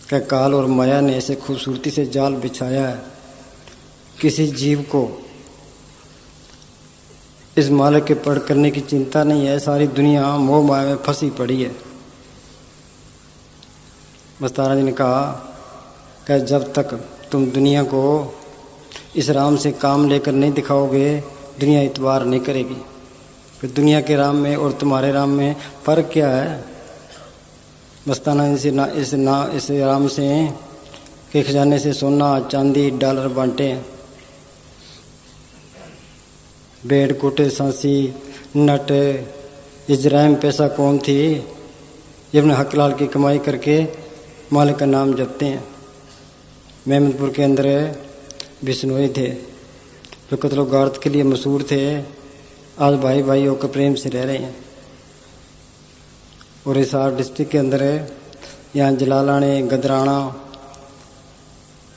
क्या काल और माया ने ऐसे खूबसूरती से जाल बिछाया है, किसी जीव को इस मालिक के पढ़ करने की चिंता नहीं है, सारी दुनिया मोह माया में फंसी पड़ी है। मस्ताना जी ने कहा कि जब तक तुम दुनिया को इस राम से काम लेकर नहीं दिखाओगे, दुनिया इतबार नहीं करेगी। फिर दुनिया के राम में और तुम्हारे राम में फ़र्क क्या है। मस्ताना इस राम से के खजाने से सोना चांदी डॉलर बांटे, बेड़ कोटे सांसी नट इजराइम पैसा कौन थी, ये अपने हक लाल की कमाई करके मालिक का नाम जपते हैं। मेहमदपुर के अंदर बिश्नोई थे जो कत्लो गार्द के लिए मशहूर थे, आज भाई भाई होकर प्रेम से रह रहे हैं। और हिसार डिस्ट्रिक्ट के अंदर यहाँ जलालाने गदराना,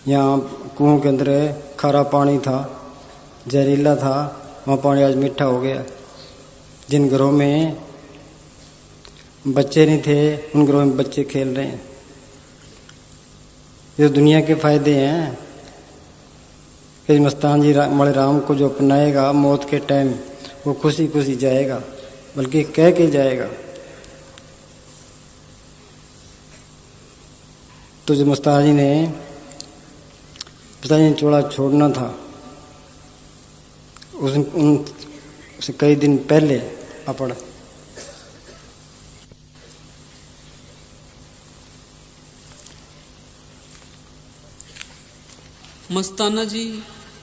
यहाँ कुओं के अंदर खारा पानी था, जहरीला था, वहाँ पानी आज मीठा हो गया। जिन घरों में बच्चे नहीं थे उन घरों में बच्चे खेल रहे हैं। ये दुनिया के फायदे हैं कि मस्तान जी मणि राम को जो अपनाएगा मौत के टाइम वो खुशी खुशी जाएगा, बल्कि कह के जाएगा। तो जो मस्तान जी ने चोला छोड़ना था, उससे कई दिन पहले अपड़ मस्ताना जी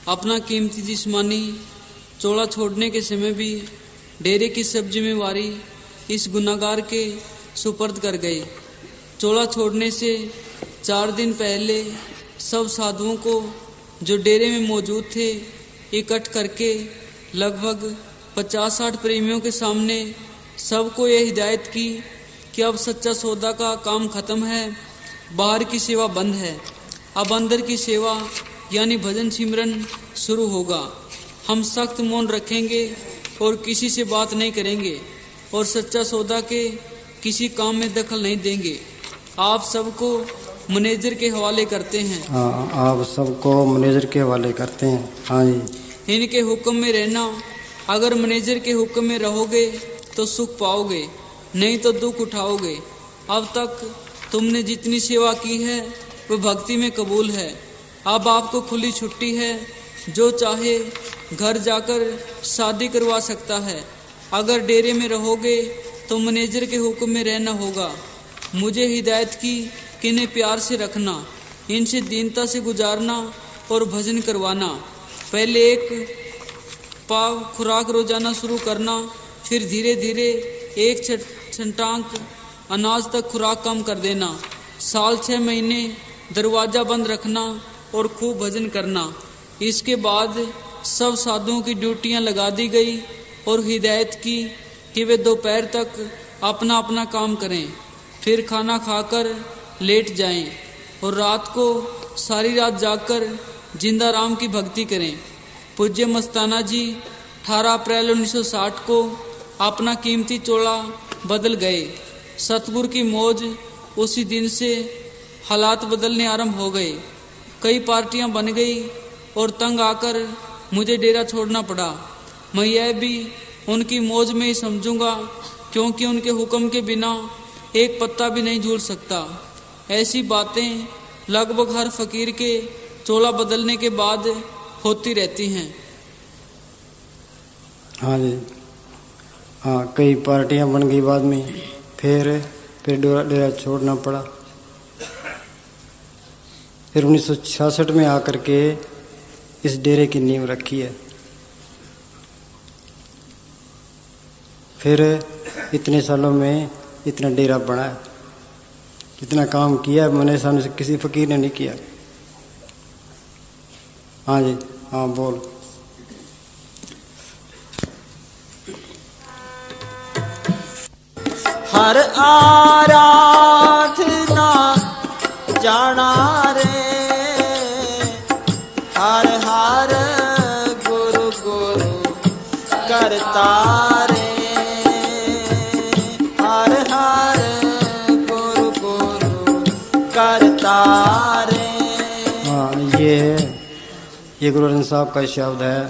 अपना कीमती जिस्मानी चोला छोड़ने के समय भी डेरे की सब जिम्मेवारी इस गुनाहगार के सुपर्द कर गए। चोला छोड़ने से 4 दिन पहले सब साधुओं को जो डेरे में मौजूद थे इकट्ठ करके लगभग 50-60 प्रेमियों के सामने सबको ये हिदायत की कि अब सच्चा सौदा का काम खत्म है, बाहर की सेवा बंद है, अब अंदर की सेवा यानी भजन सिमरन शुरू होगा। हम सख्त मौन रखेंगे और किसी से बात नहीं करेंगे और सच्चा सौदा के किसी काम में दखल नहीं देंगे। आप सबको मैनेजर के हवाले करते हैं। हाँ, आप सबको मैनेजर के हवाले करते हैं। हाँ जी। इनके हुक्म में रहना, अगर मैनेजर के हुक्म में रहोगे तो सुख पाओगे, नहीं तो दुख उठाओगे। अब तक तुमने जितनी सेवा की है वो भक्ति में कबूल है। अब आपको खुली छुट्टी है, जो चाहे घर जाकर शादी करवा सकता है। अगर डेरे में रहोगे तो मैनेजर के हुक्म में रहना होगा। मुझे हिदायत की कि इन्हें प्यार से रखना, इनसे दीनता से गुजारना और भजन करवाना। पहले एक पाव खुराक रोजाना शुरू करना, फिर धीरे धीरे एक छंटांक अनाज तक खुराक कम कर देना। साल 6 महीने दरवाज़ा बंद रखना और खूब भजन करना। इसके बाद सब साधुओं की ड्यूटियां लगा दी गई और हिदायत की कि वे दोपहर तक अपना अपना काम करें, फिर खाना खाकर लेट जाएं और रात को सारी रात जागकर जिंदा राम की भक्ति करें। पूज्य मस्ताना जी 18 अप्रैल 1960 को अपना कीमती चोला बदल गए। सतगुरु की मौज उसी दिन से हालात बदलने आरंभ हो गए। कई पार्टियां बन गई और तंग आकर मुझे डेरा छोड़ना पड़ा। मैं यह भी उनकी मौज में ही समझूंगा, क्योंकि उनके हुक्म के बिना एक पत्ता भी नहीं झूल सकता। ऐसी बातें लगभग हर फकीर के चोला बदलने के बाद होती रहती हैं। हाँ जी, हाँ, कई पार्टियां बन गई बाद में, फिर डेरा छोड़ना पड़ा। फिर 1966 में आकर के इस डेरे की नींव रखी है। फिर इतने सालों में इतना डेरा बना है, इतना काम किया मैंने सामने से किसी फकीर ने नहीं किया। हाँ जी, हाँ बोल। हर आराधना जाना रे, हर हर गुरु गुरु करता रे, हर हर गुरु गुरु करता रे। हाँ, ये गुरु ग्रंथ साहब का शब्द है।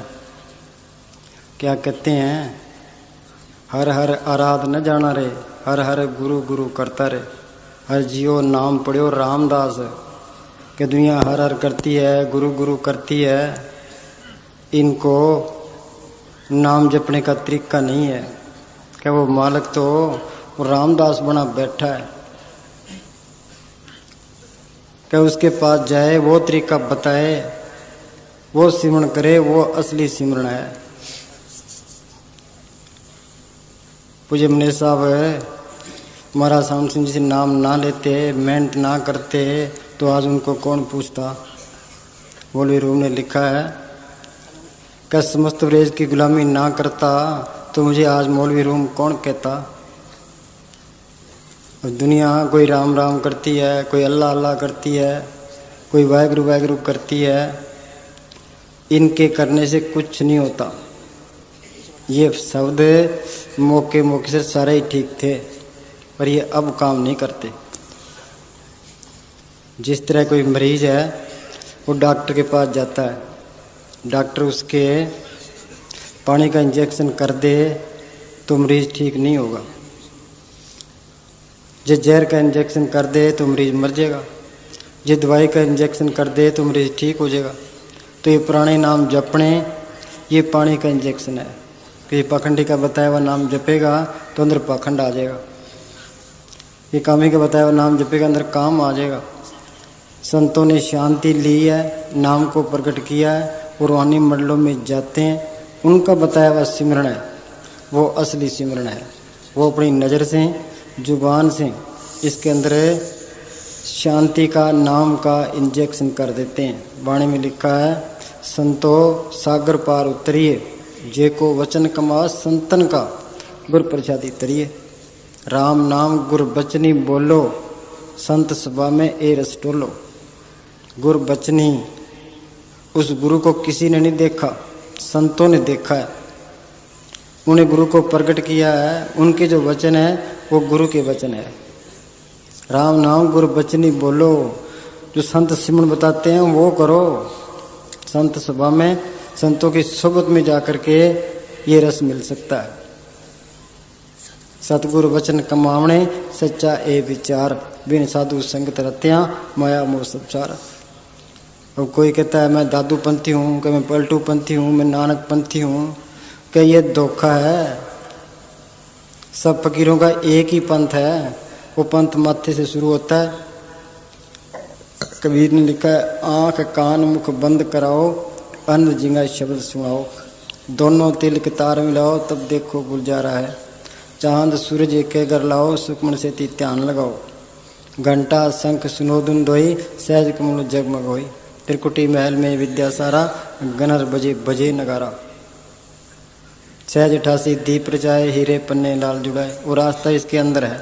क्या कहते हैं? हर हर आराधना जाना रे, हर हर गुरु गुरु करता रे। हर जियो नाम पढ़ियो रामदास, कि दुनिया हर हर करती है, गुरु गुरु करती है, इनको नाम जपने का तरीका नहीं है। क्या वो मालिक तो वो रामदास बना बैठा है, क्या उसके पास जाए, वो तरीका बताए, वो सिमरन करे, वो असली सिमरन है। पूज्य मनीष साहब महाराज सावन सिंह जी से नाम ना लेते, मेहनत ना करते, तो आज उनको कौन पूछता। मौलवी रूम ने लिखा है कि समस्त ब्रज की गुलामी ना करता तो मुझे आज मौलवी रूम कौन कहता। और दुनिया कोई राम राम करती है, कोई अल्लाह अल्लाह करती है, कोई वाहिगुरु वाहिगुरु करती है। इनके करने से कुछ नहीं होता। ये शब्द मौके मौके से सारे ही ठीक थे, पर ये अब काम नहीं करते। जिस तरह कोई मरीज है वो डॉक्टर के पास जाता है, डॉक्टर उसके पानी का इंजेक्शन कर दे तो मरीज ठीक नहीं होगा। जो जहर का इंजेक्शन कर दे तो मरीज मर जाएगा, जो दवाई का इंजेक्शन कर दे तो मरीज ठीक हो जाएगा। तो ये पुराने नाम जपने, ये पानी का इंजेक्शन है कि पाखंडी का बताया हुआ नाम जपेगा तो अंदर पाखंड आ जाएगा, ये कामी का बताया हुआ नाम जपेगा अंदर काम आ जाएगा। संतों ने शांति ली है, नाम को प्रकट किया है, पुरानी मंडलों में जाते हैं, उनका बताया हुआ सिमरन है वो असली सिमरन है। वो अपनी नज़र से, जुबान से इसके अंदर शांति का, नाम का इंजेक्शन कर देते हैं। वाणी में लिखा है, संतो सागर पार उतरिए, जे को वचन कमा संतन का, गुर प्रसादी तरिए। राम नाम गुर बचनी बोलो, संत सभा में ए रस टोलो। गुर बचनी, उस गुरु को किसी ने नहीं देखा, संतों ने देखा है, उन्हें गुरु को प्रकट किया है। उनके जो वचन है वो गुरु के वचन है। राम नाम गुर बचनी बोलो, जो संत सिमरन बताते हैं वो करो। संत सभा में, संतों की सोबत में जाकर के ये रस मिल सकता है। सतगुरु वचन कमावणे, सच्चा ए विचार, बिन साधु संगत रत्या, माया मोह सब चार। अब कोई कहता है मैं दादू पंथी हूँ, कि मैं पलटू पंथी हूँ, मैं नानक पंथी हूँ, कि ये धोखा है। सब फकीरों का एक ही पंथ है, वो पंथ माथे से शुरू होता है, कबीर ने लिखा है, आंख कान मुख बंद कराओ, अन्न जिंगा शब्द सुनाओ, दोनों तिल के तार मिलाओ, तब देखो गुलजारा है। चांद सूरज एक घर लाओ, सुखमन से ती ध्यान लगाओ, घंटा शंख सुनो धुन दोई, सहज कमल जगमग होई, त्रिकुटी महल में विद्या सारा, गनर बजे बजे नगारा, सहज 88 दीप रचाए, हीरे पन्ने लाल जुड़ाए। वो रास्ता इसके अंदर है,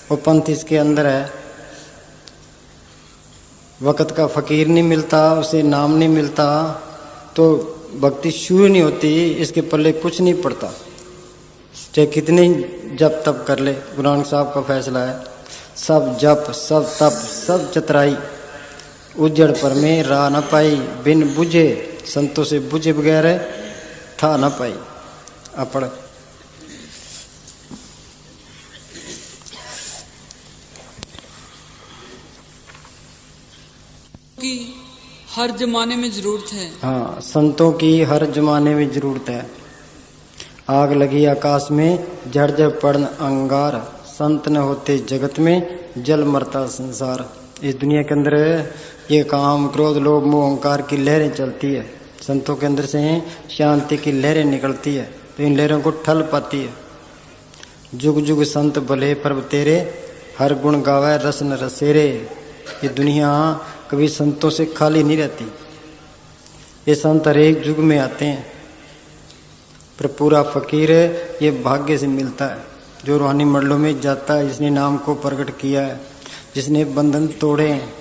वो पंथ इसके अंदर है। वक़्त का फकीर नहीं मिलता, उसे नाम नहीं मिलता तो भक्ति शुरू नहीं होती, इसके पल्ले कुछ नहीं पड़ता, चाहे कितने जप तप कर ले। गुरु नानक साहब का फैसला है, सब जप सब तप सब चतराई, उजड़ पर में राह न पाई, बिन बुझे संतों से बुझे बगैर था न पाई। अपड़ की हर जमाने में जरूरत है। हाँ, संतों की हर जमाने में जरूरत है। आग लगी आकाश में, झड़ पड़न अंगार, संत न होते जगत में, जल मरता संसार। इस दुनिया के अंदर ये काम क्रोध लोभ मोह अहंकार की लहरें चलती है, संतों के अंदर से शांति की लहरें निकलती है, तो इन लहरों को ठल पाती है। जुग जुग संत भले प्रभ तेरे, हर गुण गावे रस न रसेरे। ये दुनिया कभी संतों से खाली नहीं रहती, ये संत हर एक युग में आते हैं, पर पूरा फकीर ये भाग्य से मिलता है, जो रूहानी मंडलों में जाता है, जिसने नाम को प्रकट किया है, जिसने बंधन तोड़े हैं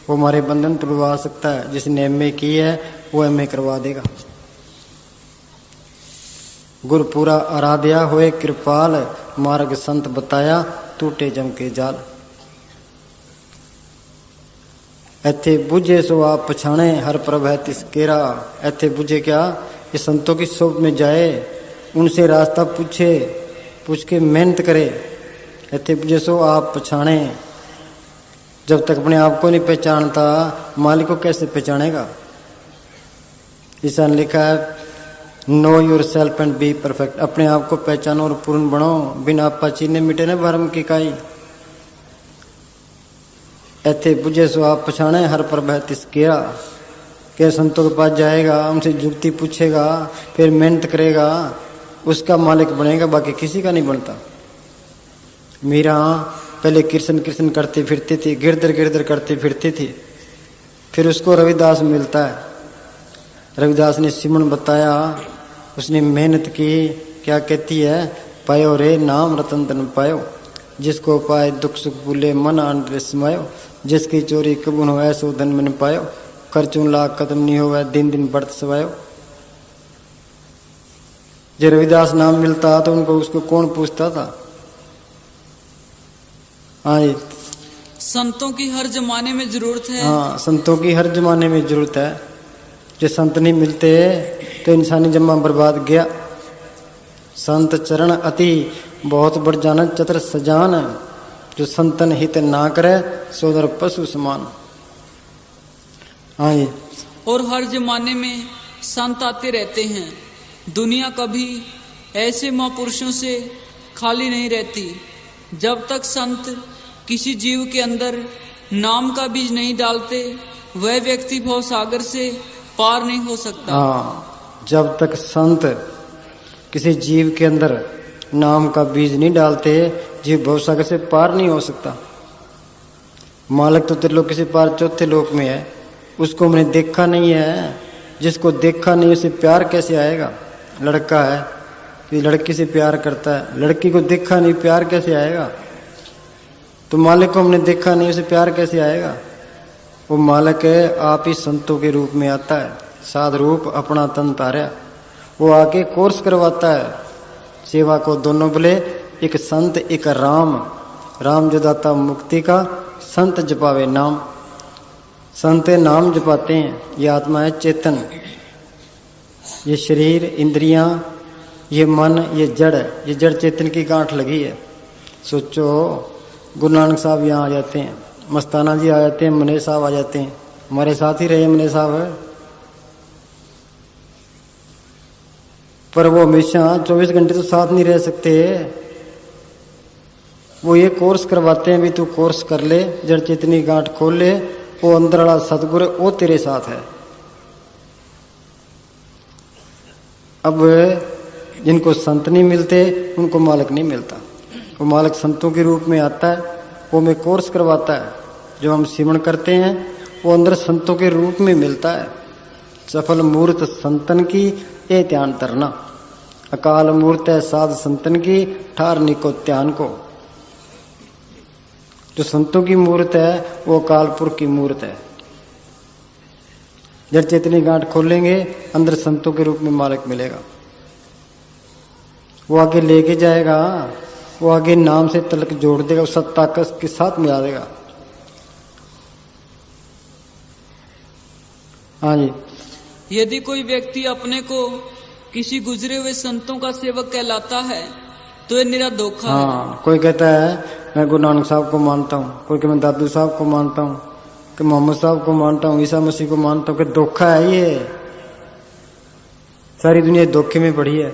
वो हमारे बंधन तोड़वा सकता है, जिसने एमए की है वो एमए करवा देगा। गुर पूरा आराध्या होए कृपाल, मार्ग संत बताया टूटे जम के जाल। ऐथे बुझे सो आप पछाणे, हर प्रभ है तिसकेरा। ऐथे बुझे क्या, ये संतों की सोबत में जाए, उनसे रास्ता पूछे, पूछ के मेहनत करे। ऐथे बुझे सो आप पछाणे, जब तक अपने आप को नहीं पहचानता मालिक को कैसे पहचानेगा। ईसा ने लिखा है, know your self and be perfect. अपने आप को पहचानो और पूर्ण बनो, बिना आपा चीने मिटे न भरम की काई। ऐथे बुझे सो आप पछाणे, हर प्रभ है तिसकेरा। के संतों के पास जाएगा, उनसे जुक्ति पूछेगा, फिर मेहनत करेगा, उसका मालिक बनेगा, बाकी किसी का नहीं बनता। मीरा पहले कृष्ण कृष्ण करती फिरती थी, गिरधर गिरधर करती फिरती थी, फिर उसको रविदास मिलता है। रविदास ने सिमरन बताया, उसने मेहनत की, क्या कहती है, पायो रे नाम रतन धन पायो, जिसको पाए दुख सुख भूले मन आनंद समायो, जिसकी चोरी कबून हो ऐसो धन मन पायो, खर्चून लाख कदम नहीं हो दिन दिन बढ़त सवायो। जब रविदास नाम मिलता तो उनको उसको कौन पूछता था। हाँ जी, संतों की हर जमाने में जरूरत है। हाँ, संतों की हर जमाने में जरूरत है। जो संत नहीं मिलते तो इंसानी जन्म बर्बाद गया। संत चरण अति बहुत बढ़ जान चतर सजान, जो संतन हित ना करे सोदर पशु समान। हाँ जी, और हर जमाने में संत आते रहते हैं। दुनिया कभी ऐसे महापुरुषों से खाली नहीं रहती। जब तक संत किसी जीव के अंदर नाम का बीज नहीं डालते, वह व्यक्ति भव सागर से पार नहीं हो सकता। हाँ, जब तक संत किसी जीव के अंदर नाम का बीज नहीं डालते, जीव भव सागर से पार नहीं हो सकता। मालिक तो त्रिलोक किसी पार चौथे लोक में है, उसको हमने देखा नहीं है। जिसको देखा नहीं उसे प्यार कैसे आएगा। लड़का है कि लड़की से प्यार करता है, लड़की को देखा नहीं प्यार कैसे आएगा। तो मालिक को हमने देखा नहीं, उसे प्यार कैसे आएगा। वो मालिक है, आप ही संतों के रूप में आता है, साध रूप अपना तन तारा। वो आके कोर्स करवाता है, सेवा को दोनों बोले, एक संत एक राम। राम जो दाता मुक्ति का, संत जपावे नाम। संत नाम जपाते हैं। ये आत्मा है चेतन, ये शरीर इंद्रियां, ये मन, ये जड़ है। ये जड़ चेतन की गांठ लगी है। सोचो, गुरु नानक साहब यहाँ आ जाते हैं, मस्ताना जी आ जाते हैं, मने साहब आ जाते हैं, हमारे साथ ही रहे मने साहब है, पर वो हमेशा 24 घंटे तो साथ नहीं रह सकते। वो ये कोर्स करवाते हैं, भी तू कोर्स कर ले, जड़ चेतनी गांठ खोल ले, वो अंदर वाला सतगुरु है, वो तेरे साथ है। अब जिनको संत नहीं मिलते उनको मालिक नहीं मिलता। वो मालिक संतों के रूप में आता है, वो में कोर्स करवाता है। जो हम सिमरण करते हैं वो अंदर संतों के रूप में मिलता है। सफल मूर्त संतन की ये ध्यान तरना, अकाल मूर्त है साध संतन की ठारनी को ध्यान को। जो संतों की मूर्त है वो अकाल पुरख की मूर्त है। जब चेतनी गांठ खोलेंगे अंदर संतों के रूप में मालिक मिलेगा। वो आगे लेके जाएगा, वो आगे नाम से तलक जोड़ देगा, वो सत्ता के साथ मिला देगा। हाँ जी। यदि कोई व्यक्ति अपने को किसी गुजरे हुए संतों का सेवक कहलाता है तो ये निरा धोखा है। हाँ, कोई कहता है मैं गुरु नानक साहब को मानता हूँ, कोई कहता मैं दादू साहब को मानता हूँ, कि मोहम्मद साहब को मानता हूँ, ईसा मसीह को मानता हूँ। कि धोखा है ये। सारी दुनिया धोखे में पड़ी है।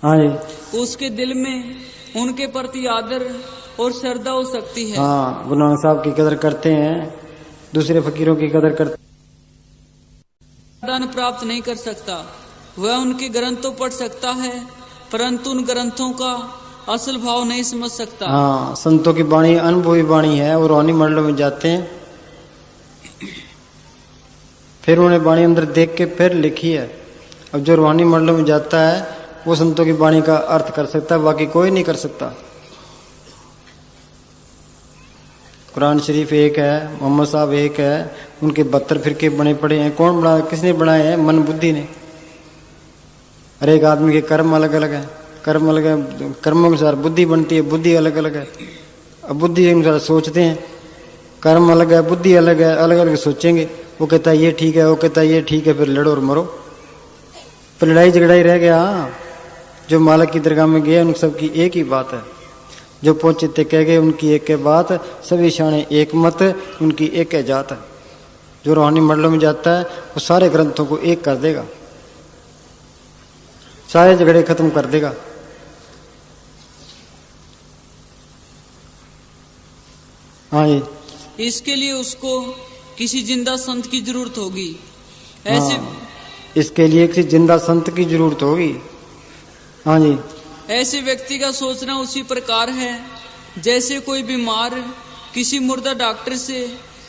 हाँ जी। उसके दिल में उनके प्रति आदर और श्रद्धा हो सकती है। हाँ, गुरु नानक साहब की कदर करते हैं, दूसरे फकीरों की कदर करते। दान प्राप्त नहीं कर सकता, वह उनके ग्रंथों पढ़ सकता है परंतु उन ग्रंथों का असल भाव नहीं समझ सकता। हाँ, संतों की वाणी अनुभवी वाणी है। वो रोहानी मंडलों में जाते हैं, फिर उन्हें वाणी अंदर देख के फिर लिखी है। अब जो रोहानी मंडलों में जाता है वो संतों की वाणी का अर्थ कर सकता है, बाकी कोई नहीं कर सकता। कुरान शरीफ एक है, मोहम्मद साहब एक है, उनके 72 फिरके बने पड़े हैं। कौन बना, किसने बनाए हैं? मन बुद्धि ने। हर एक आदमी के कर्म अलग अलग है, कर्म अलग है, कर्मों के अनुसार बुद्धि बनती है, बुद्धि अलग अलग है। अब बुद्धि के अनुसार सोचते हैं, कर्म अलग है, बुद्धि अलग है, अलग अलग सोचेंगे। वो कहता है ये ठीक है, वो कहता है ये ठीक है, फिर लड़ो और मरो। फिर लड़ाई झगड़ाई रह गया। जो मालिक की दरगाह में गए उन सबकी एक ही बात है, जो पहुंचे ते कह गए उनकी एक है बात, सभी शाने एक मत, उनकी एक है जात है। जो रूहानी मंडलों में जाता है वो सारे ग्रंथों को एक कर देगा, सारे झगड़े खत्म कर देगा। हाँ जी। इसके लिए उसको किसी जिंदा संत की जरूरत होगी। ऐसे इसके लिए किसी जिंदा संत की जरूरत होगी। हाँ जी। ऐसे व्यक्ति का सोचना उसी प्रकार है जैसे कोई बीमार किसी मुर्दा डॉक्टर से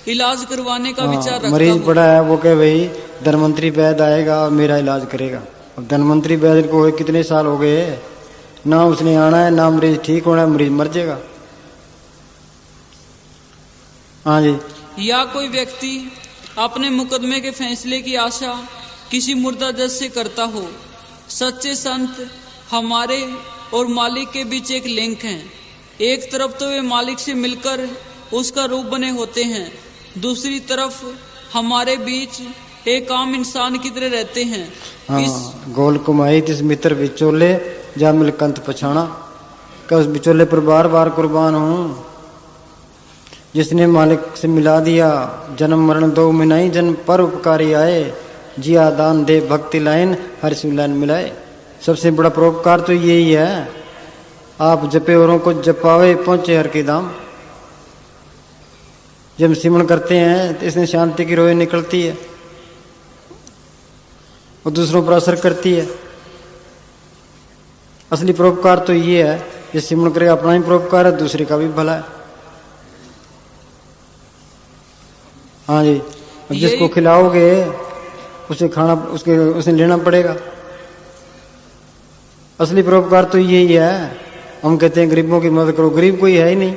इलाज करवाने का विचार रखता मरीज हो। पड़ा है, वो कहे भाई धनवंतरी वैद्य आएगा और मेरा इलाज करेगा। अब धनवंतरी वैद्य को कितने साल हो गए, ना उसने आना है, ना मरीज ठीक होना है, मरीज मर जाएगा। हाँ जी। या कोई व्यक्ति अपने मुकदमे के फैसले की आशा किसी मुर्दा जज से करता हो। सच्चे संत हमारे और मालिक के बीच एक लिंक है। एक तरफ तो वे मालिक से मिलकर उसका रूप बने होते हैं, दूसरी तरफ हमारे बीच एक आम इंसान की तरह रहते हैं। हाँ, गोल कुमाई तिस मित्र बिचोले जा मिल कंत पछाना। क्या उस बिचोले पर बार बार कुर्बान हूँ जिसने मालिक से मिला दिया। जन्म मरण दो में नहीं, जन्म पर उपकारी आए, जिया दान दे भक्ति लाइन हर सुलाइन मिलाए। सबसे बड़ा परोपकार तो यही है, आप जपे औरों को जपावे पहुंचे हर के दाम। जब सिमरण करते हैं तो इसमें शांति की रोए निकलती है और दूसरों पर असर करती है। असली परोपकार तो ये है, ये सिमरण करे अपना ही परोपकार है, दूसरे का भी भला है। हाँ जी। अब जिसको खिलाओगे उसे खाना उसे लेना पड़ेगा। असली परोपकार तो यही है। हम कहते हैं गरीबों की मदद करो, गरीब कोई है ही नहीं,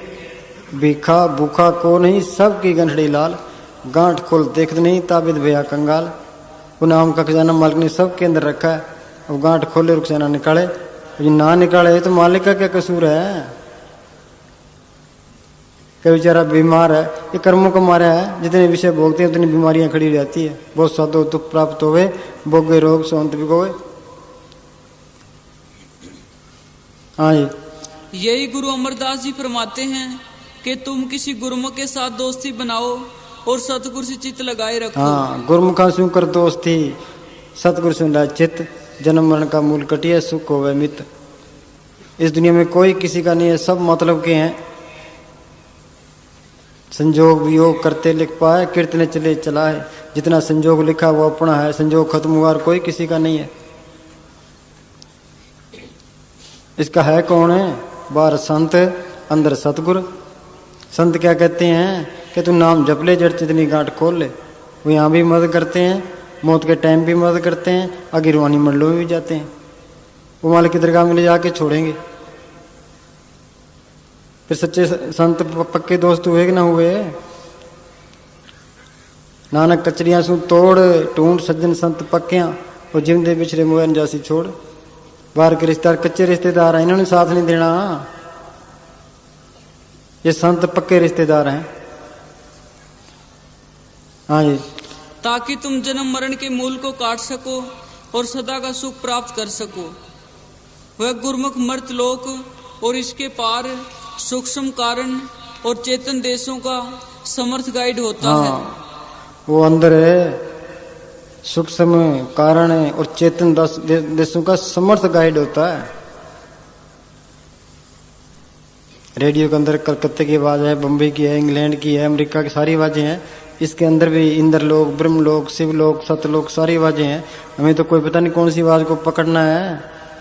भीखा भूखा को नहीं, सबकी गंठड़ी लाल। गांठ खोल देखते नहीं, ताबिद भैया कंगाल। वो नाम का खजाना मालिक ने सबके अंदर रखा है। अब गांठ खोले और खजाना निकाले, ना निकाले तो मालिक का क्या कसूर है। कोई बेचारा बीमार है, ये कर्मों का मारा है। जितने विषय भोगते हैं उतनी बीमारियां खड़ी रहती है। बहुत साधो दुख प्राप्त होवे, भोगे रोग सौंत बिगोवे। हाँ जी। यही गुरु अमरदास जी फरमाते हैं कि तुम किसी गुरुमुख के साथ दोस्ती बनाओ और सतगुरु से चित्त लगाए रखो। हाँ, गुरुमुखा सु कर दोस्ती, सतगुरु से ला चित्त, जन्म मरण का मूल कटिया, सुख होवे मित। इस दुनिया में कोई किसी का नहीं है, सब मतलब के हैं, संजोग वियोग करते लिख पाए, कीर्तने चले चला है। जितना संजोग लिखा वो अपना है, संजोग खत्म हुआ और कोई किसी का नहीं है। इसका है कौन है? बाहर संत, अंदर सतगुरु। संत क्या कहते हैं कि तू नाम जप ले, जड़ चितनी गांठ खोल ले। वो यहाँ भी मदद करते हैं, मौत के टाइम भी मदद करते हैं, आगे रूहानी मंडलों में भी जाते हैं। वो मालिक की दरगाह में ले जाके छोड़ेंगे। फिर सच्चे संत पक्के दोस्त हुए कि ना हुए? नानक कचरियां सु तोड़, टूंड सज्जन संत पक्कियां, और जिंदे बिछड़े मोहन जासी छोड़। बाहर के रिश्तेदार कच्चे रिश्तेदार हैं, इन्होंने साथ नहीं देना। ये संत पक्के रिश्तेदार हैं। हाँ जी। ताकि तुम जन्म मरण के मूल को काट सको और सदा का सुख प्राप्त कर सको। वह गुरुमुख मर्त लोक और इसके पार सूक्ष्म कारण और चेतन देशों का समर्थ गाइड होता है। वो अंदर है, सूक्ष्म कारण है और चेतन देशों का समर्थ गाइड होता है। रेडियो के अंदर कलकत्ते की आवाज है, बम्बई की है, इंग्लैंड की है, अमेरिका की सारी आवाजें हैं। इसके अंदर भी इंद्रलोक, ब्रह्मलोक, शिवलोक, सतलोक सारी आवाजें हैं। हमें तो कोई पता नहीं कौन सी आवाज को पकड़ना है।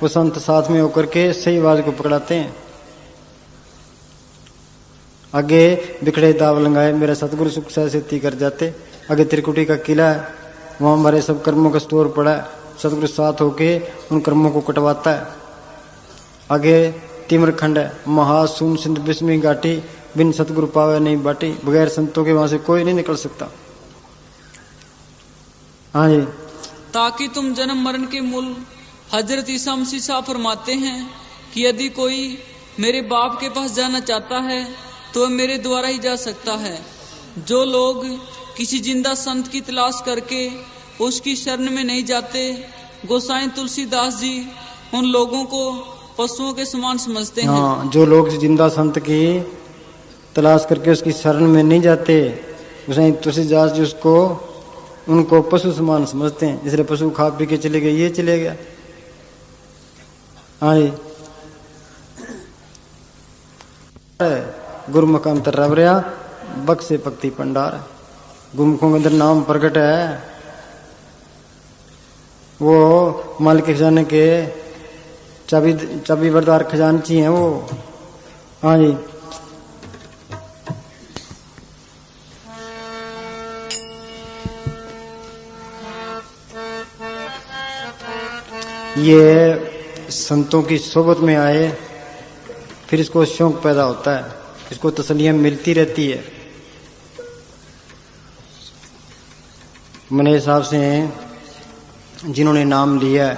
वो संत साथ में होकर के सही आवाज को पकड़ाते हैं। आगे बिखड़े दाव लंगाए मेरा सतगुरु सुख सहसिद्धि कर जाते। आगे त्रिकुटी का किला है, वहां हमारे सब कर्मों का स्टोर पड़ा है। सतगुरु साथ होके उन कर्मों को कटवाता है। आगे तिमरखंड है, महासूम सिंध बिस्मी घाटी, बिन सतगुरु पावे नहीं बाटी। बगैर संतों के वहां से कोई नहीं निकल सकता। हाँ जी। ताकि तुम जन्म मरण के मूल हजरत ईसा मसीह साहब फरमाते हैं कि यदि कोई मेरे बाप के पास जाना चाहता है तो वह मेरे द्वारा ही जा सकता है। जो लोग किसी जिंदा संत की तलाश करके उसकी शरण में नहीं जाते, गोसाई तुलसीदास जी उन लोगों को पशुओं के समान समझते हैं। हाँ, जो लोग जिंदा संत की तलाश करके उसकी शरण में नहीं जाते, गोसाई तुलसीदास जी उनको पशु समान समझते हैं। इसलिए पशु खा पी के चले गए, ये चले गया। हाँ जी। गुरुमुख अंतर रवरिया बक्से भक्ति भंडार। गुरुमुखों के अंदर नाम प्रकट है। वो मालिक के खजाने के चाबी बरदार खजानची हैं वो। हाँ जी। ये संतों की सोबत में आए, फिर इसको शौक पैदा होता है, इसको तसल्लियां मिलती रहती है। मने साहब से जिन्होंने नाम लिया है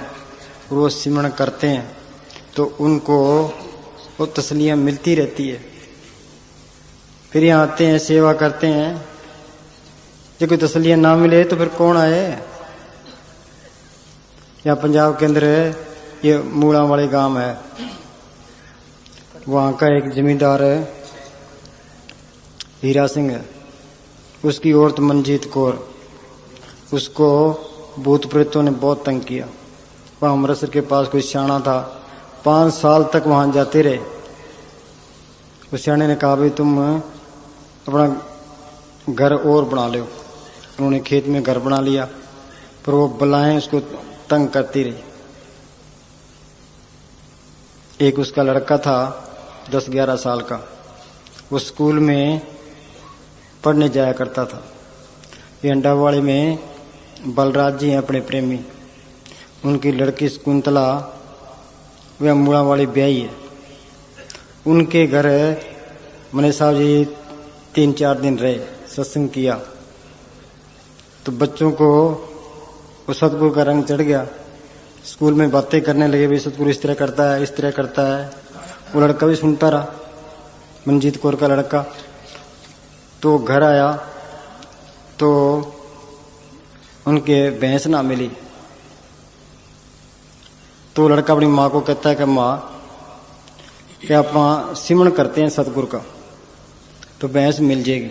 वो सिमरण करते हैं तो उनको वो तसल्लियां मिलती रहती है। फिर यहाँ आते हैं, सेवा करते हैं। जब कोई तसल्लियां ना मिले तो फिर कौन आए? यहाँ पंजाब के अंदर ये मूड़ा वाले गांव है, वहाँ का एक जमींदार है हीरा सिंह, उसकी औरत मनजीत कौर, उसको भूत प्रेतों ने बहुत तंग किया। वहाँ अमृतसर के पास कोई सियाना था, 5 साल तक वहाँ जाते रहे। उस सियाने ने कहा भाई तुम अपना घर और बना लो। उन्होंने खेत में घर बना लिया, पर वो बलाएं उसको तंग करती रही। एक उसका लड़का था 10-11 साल का, वो स्कूल में पढ़ने जाया करता था। ये अंडावाड़ी में बलराज जी हैं अपने प्रेमी, उनकी लड़की शकुंतला वह मूड़ा वाली ब्याही है। उनके घर मने साहब जी 3-4 दिन रहे, सत्संग किया तो बच्चों को वो सतगुरु का रंग चढ़ गया। स्कूल में बातें करने लगे, भी सतगुरु इस तरह करता है, इस तरह करता है। वो लड़का भी सुनता रहा, मनजीत कौर का लड़का। तो घर आया तो उनके भैंस ना मिली, तो लड़का अपनी माँ को कहता है कि माँ क्या आप सिमरण करते हैं सतगुरु का तो भैंस मिल जाएगी।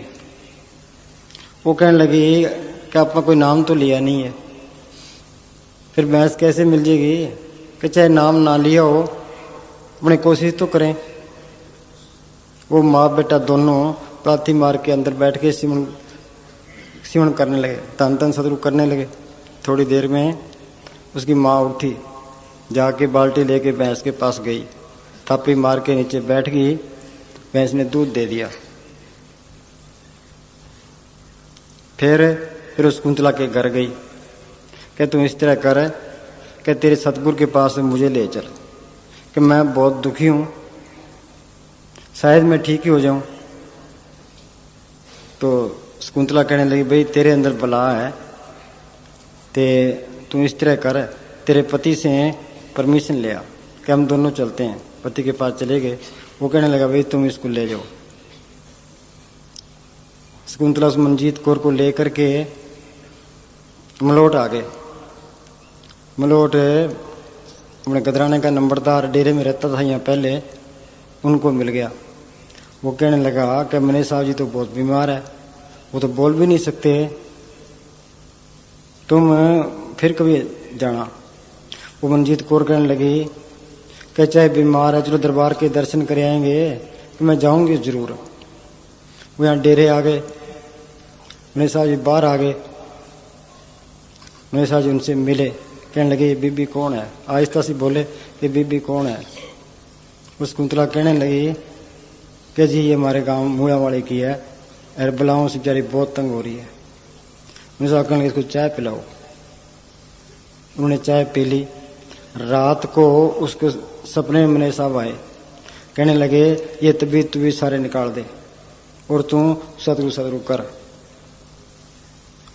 वो कहने लगी कि आपका कोई नाम तो लिया नहीं है, फिर भैंस कैसे मिल जाएगी? कि चाहे नाम ना लिया हो अपनी कोशिश तो करें। वो माँ बेटा दोनों पाथी मार के अंदर बैठ के सिमन करने लगे, तन तन सतरू करने लगे। थोड़ी देर में उसकी माँ उठी, जाके बाल्टी लेके भैंस के पास गई, थापी मार के नीचे बैठ गई। भैंस ने दूध दे दिया। फिर उस कुंतला के घर गई, कि तुम इस तरह कर कि तेरे सतगुरु के पास मुझे ले चल, कि मैं बहुत दुखी हूँ, शायद मैं ठीक ही हो जाऊं। तो शकुंतला कहने लगी, भाई तेरे अंदर बला है, ते तू इस तरह कर, तेरे पति से परमिशन ले आ कि हम दोनों चलते हैं। पति के पास चले गए। वो कहने लगा, भाई तुम इसको ले जाओ। शकुंतला उस मंजीत कौर को लेकर के मलोट आ गए। मलोट अपने गदराने का नंबरदार डेरे में रहता था यहाँ पहले, उनको मिल गया। वो कहने लगा कि मने साहब जी तो बहुत बीमार है, वो तो बोल भी नहीं सकते, तुम फिर कभी जाना। वो मंजीत कौर कहने लगी कि चाहे बीमार है, चलो दरबार के दर्शन कर आएंगे, कि मैं जाऊंगी जरूर। वो यहाँ डेरे आ गए। मने साहब जी बाहर आ गए। मने साहब जी उनसे मिले, कहने लगे ये बीबी कौन है? आहिस्ता सी बोले, ये बीबी कौन है? उस कुंतला कहने लगी कि जी ये हमारे गांव मूड़ा वाले की है, और बलाओं से बेचारी बहुत तंग हो रही है। मने साहब कहने लगे इसको चाय पिलाओ। उन्होंने चाय पी ली। रात को उसके सपने में मने साहब आए, कहने लगे ये तबीयत सारे निकाल दे और तू सतरू कर।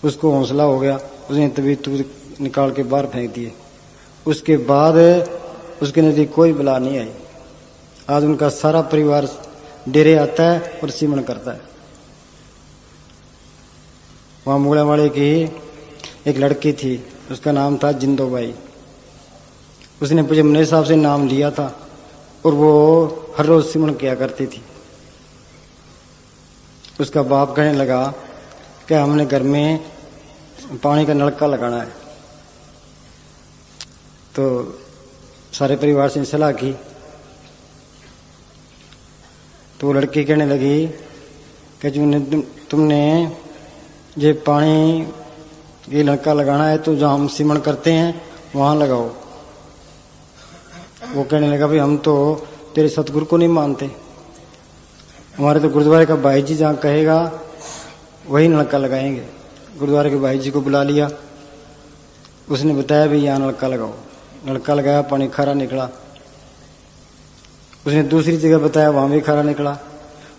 उसको हौसला हो गया, उसने तबीयत निकाल के बाहर फेंक दिए। उसके बाद उसके नजदीक कोई बला नहीं आई। आज उनका सारा परिवार डेरे आता है और सिमन करता है। वहां मूड़ावाड़े की एक लड़की थी, उसका नाम था जिंदोबाई। उसने मुझे मने साहब से नाम लिया था और वो हर रोज सिमन किया करती थी। उसका बाप कहने लगा कि हमने घर में पानी का नलका लगाना है। तो सारे परिवार से सलाह की। तो वो लड़की कहने लगी कि तुमने ये पानी ये नलका लगाना है तो जहाँ हम सिमन करते हैं वहाँ लगाओ। वो कहने लगा, भाई हम तो तेरे सतगुरु को नहीं मानते, हमारे तो गुरुद्वारे का भाई जी जहाँ कहेगा वही नलका लगाएंगे। गुरुद्वारे के भाई जी को बुला लिया। उसने बताया भी यहाँ नलका लगाओ। नलका लगाया, पानी खारा निकला। उसने दूसरी जगह बताया, वहां भी खारा निकला।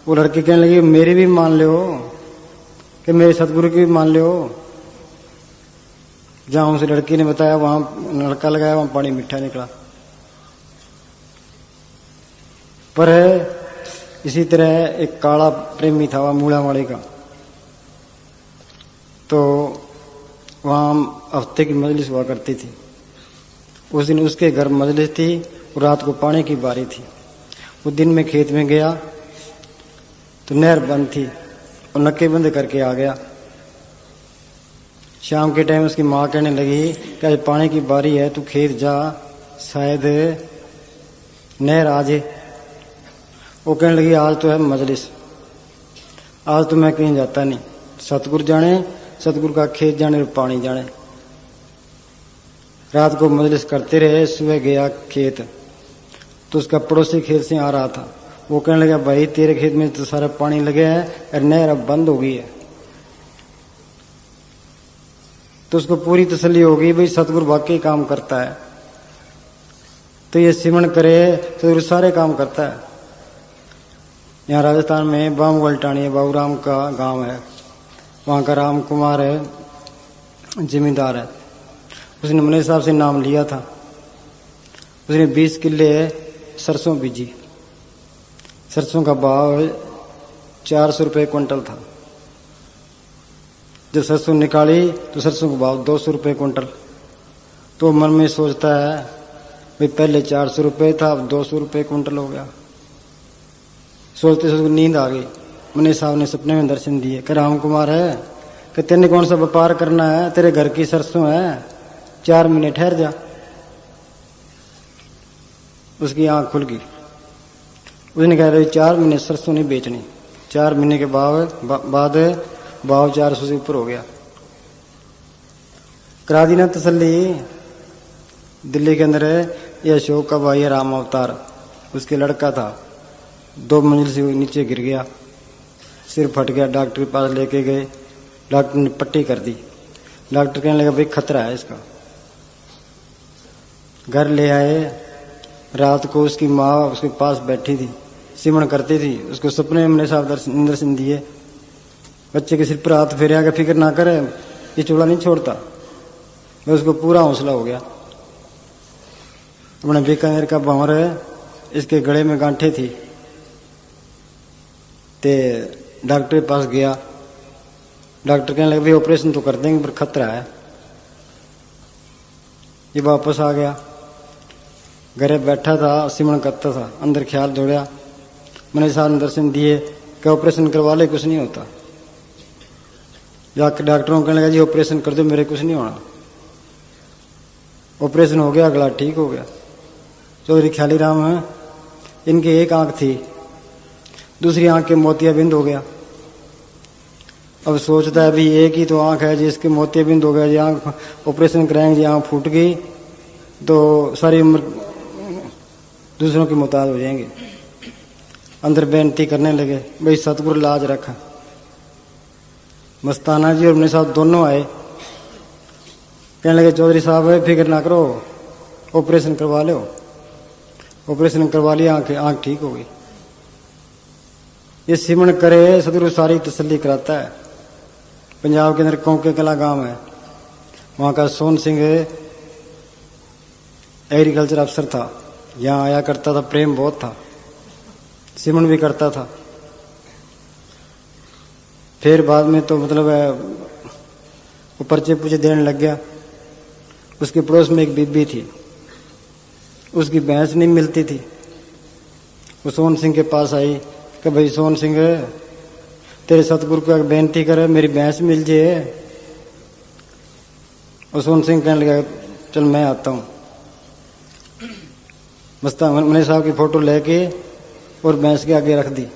वो लड़की कहने लगी मेरी भी मान लो कि मेरे सतगुरु की भी मान लो। जहां उस लड़की ने बताया वहां नलका लगाया, वहां पानी मीठा निकला। पर इसी तरह एक काला प्रेमी था वहां मूड़ावाड़े का। तो वहां हफ्ते की मजलिस हुआ करती थी। उस दिन उसके घर मजलिस थी और रात को पानी की बारी थी। वो दिन में खेत में गया तो नहर बंद थी और नक्के बंद करके आ गया। शाम के टाइम उसकी माँ कहने लगी कि आज पानी की बारी है, तू खेत जा, शायद नहर आ जाए। वो कहने लगी आज तो है मजलिस, आज तो मैं कहीं जाता नहीं, सतगुरु जाने, सतगुरु का खेत जाने और पानी जाने। रात को मजलिस करते रहे। सुबह गया खेत तो उसका पड़ोसी खेत से आ रहा था। वो कहने लगा भाई तेरे खेत में तो सारा पानी लगे है और नहर अब बंद हो गई है। तो उसको पूरी तसल्ली हो गई भाई सतगुरु वाकई काम करता है, तो ये सिमन करे सतगुरु सारे काम करता है। यहाँ राजस्थान में बामगल टाणी बाबूराम का गांव है, वहाँ का राम कुमार है, जिम्मेदार है। उसने मने साहब से नाम लिया था। उसने 20 किले सरसों बीजी। सरसों का भाव 400 रुपये क्विंटल था। जब सरसों निकाली तो सरसों का भाव 200 रुपये क्विंटल। तो मन में सोचता है भाई पहले 400 रुपये था, अब 200 रुपये क्विंटल हो गया। सोचते सोचते नींद आ गई। मने साहब ने सपने में दर्शन दिए कि राम कुमार है कि तेने कौन सा व्यापार करना है, तेरे घर की सरसों है, 4 महीने ठहर जा। उसकी आंख खुल गई। उसने कहा 4 महीने सरसों नहीं बेचनी, 4 महीने के बाद भाव 400 से ऊपर हो गया। करा दी ना तसल्ली। दिल्ली के अंदर ये अशोक का भाई है राम अवतार, उसके लड़का था, 2 मंजिल से नीचे गिर गया, सिर फट गया। डॉक्टर के पास लेके गए, डॉक्टर ने पट्टी कर दी। डॉक्टर कहने लगा भाई खतरा है इसका। घर ले आए। रात को उसकी माँ उसके पास बैठी थी, सिमरण करती थी। उसको सपने में साहब दर्शन दिए। बच्चे के सिर पर हाथ फेरे, आगे फिक्र ना करे, ये चूड़ा नहीं छोड़ता। मैं उसको पूरा हौसला हो गया। अपने बीकानेर का भंवर है, इसके गले में गांठे थी। ते डॉक्टर के पास गया। डॉक्टर कहने लगे भाई ऑपरेशन तो कर देंगे पर खतरा है। ये वापस आ गया। घरे बैठा था, सिमरण करता था। अंदर ख्याल दौड़ा। मैंने सारे दर्शन दिए कि ऑपरेशन करवा ले, कुछ नहीं होता। जाकर डॉक्टरों को कहने लगा जी ऑपरेशन कर दो, मेरे कुछ नहीं होना। ऑपरेशन हो गया, गला ठीक हो गया। चौधरी ख्याली राम है, इनकी एक आंख थी, दूसरी आंख के मोतियाबिंद हो गया। अब सोचता है अभी एक ही तो आंख है जिसके मोतियाबिंद हो गया, जी आंख ऑपरेशन कराएंगे, जी आंख फूट गई तो सारी उम्र दूसरों के मुताज हो जाएंगे। अंदर बेनती करने लगे भाई सतगुरु लाज रखा। मस्ताना जी और अपने साथ दोनों आए। कहने लगे चौधरी साहब फिक्र ना करो, ऑपरेशन करवा लो। ऑपरेशन करवा लिया, आंख ठीक हो गई। ये सिमरण करे सतगुरु सारी तसल्ली कराता है। पंजाब के अंदर कौके कला गांव है, वहां का सोन सिंह एग्रीकल्चर अफसर था। यहाँ आया करता था, प्रेम बहुत था, सिमरण भी करता था। फिर बाद में तो मतलब वो पर्चे पुचे देने लग गया। उसके पड़ोस में एक बीबी थी, उसकी भैंस नहीं मिलती थी। वो सोन सिंह के पास आई कि भाई सोन सिंह तेरे सतगुरु को बेनती करे मेरी भैंस मिल जाए। और सोन सिंह कहने लगा चल मैं आता हूँ। मस्ताना साहब की फोटो लेके और भैंस के आगे रख दी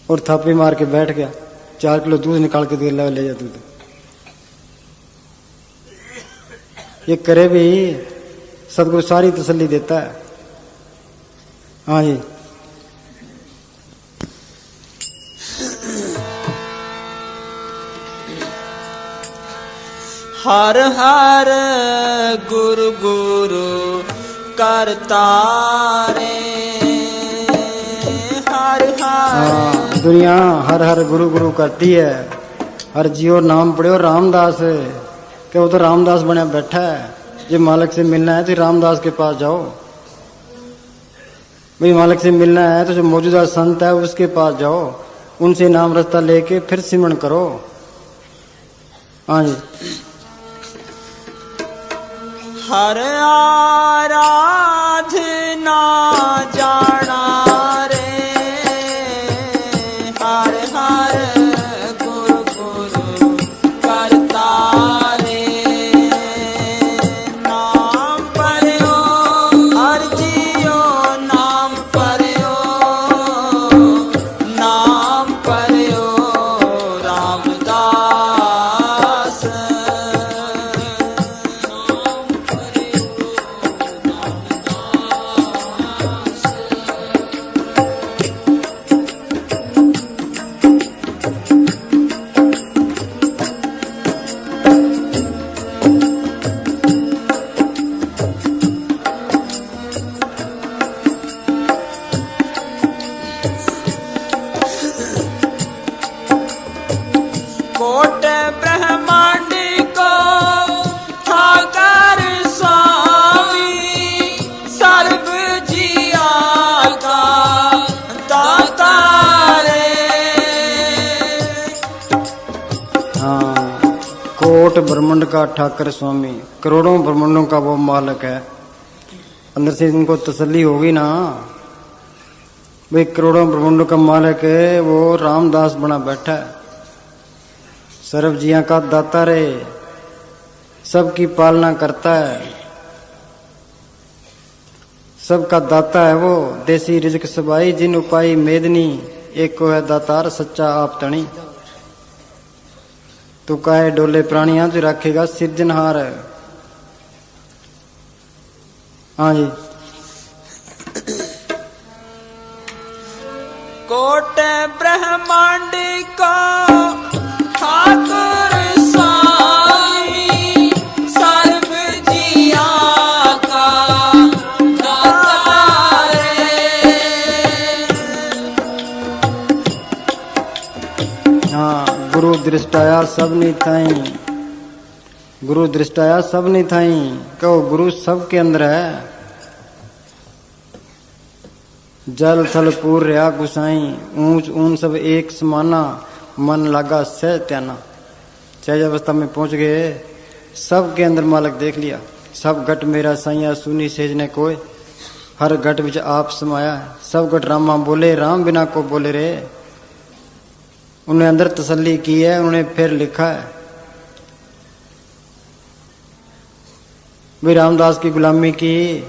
और थापी मार के बैठ गया। 4 किलो दूध निकाल के दे ले जा दूध। ये करे भी सतगुरु सारी तसल्ली देता है। हाँ जी, हर हर गुरु गुरु करता रे। हर हर दुनिया हर हर गुरु गुरु करती है। हर जियो नाम पढ़ो रामदास, कि वो तो रामदास बना बैठा है। ये मालिक से मिलना है तो रामदास के पास जाओ। भाई मालिक से मिलना है तो जो मौजूदा संत है उसके पास जाओ, उनसे नाम रास्ता लेके फिर सिमरण करो। हाँ जी, हर आराधना जाना रे। हर हर गुरु गुरु करता रे। नाम पढ़ो हर जियो, नाम पढ़ो, नाम पढ़ो रामदास। कोट ब्रह्मांड को ठाकर स्वामी, सर्व जिया का दाता रे। हाँ, कोट ब्रह्मांड का ठाकर स्वामी, करोड़ों ब्रह्मांडों का वो मालिक है। अंदर से इनको तसल्ली होगी ना भाई करोड़ों ब्रह्मांडों का मालिक है, वो रामदास बना बैठा है। सर्व जिया का दाता रे, सबकी पालना करता है, सबका दाता है वो। देसी रिज़्क सबाई जिन उपाई मेदनी, एक को है दातार सच्चा आप तणी। तू काहे डोले प्राणियां तू रखेगा सिरजनहार। हाँ जी। कोट ब्रह्मांड का ठाकुर स्वामी सर्व जिया का दाता रे। हाँ, गुरु दृष्टाया सब नहीं थाई, गुरु दृष्टाया सब नहीं थाई। कहो गुरु सब के अंदर है। जल थल पूर रहा गुसाई, ऊंच ऊन सब एक समाना, मन लगा सह त्याना। सहज अवस्था में पहुंच गए, सब के अंदर मालक देख लिया। सब घट मेरा साइया सुनी सेज ने कोय, हर घट विच आप समाया है। सब घट रामा बोले, राम बिना को बोले रे। उन्हें अंदर तसल्ली की है, उन्होंने फिर लिखा है। वे रामदास की गुलामी की,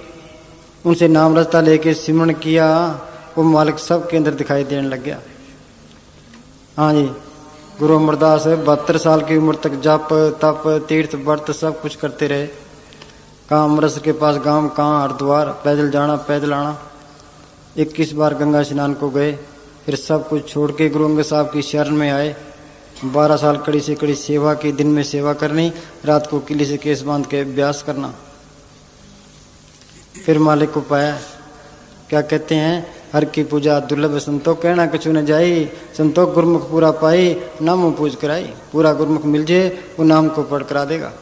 उनसे नाम रास्ता लेके सिमरण किया, वो मालिक सब के अंदर दिखाई देने लग गया। हाँ जी। गुरु अमरदास 72 साल की उम्र तक जप तप तीर्थ व्रत सब कुछ करते रहे। कहाँ अमृतसर के पास गांव, कहाँ हरिद्वार, पैदल जाना पैदल आना। 21 बार गंगा स्नान को गए, फिर सब कुछ छोड़ के गुरु अंगद साहब की शरण में आए। 12 साल कड़ी से कड़ी सेवा की, दिन में सेवा करनी, रात को किले से केस बांध के अभ्यास करना। फिर मालिक को पाया। क्या कहते हैं, हर की पूजा दुर्लभ संतोष कहना कछु न जाई, संतोष गुरमुख पूरा पाई, नामों पूज कराई। पूरा गुरमुख मिल जाए वो नाम को पढ़ करा देगा।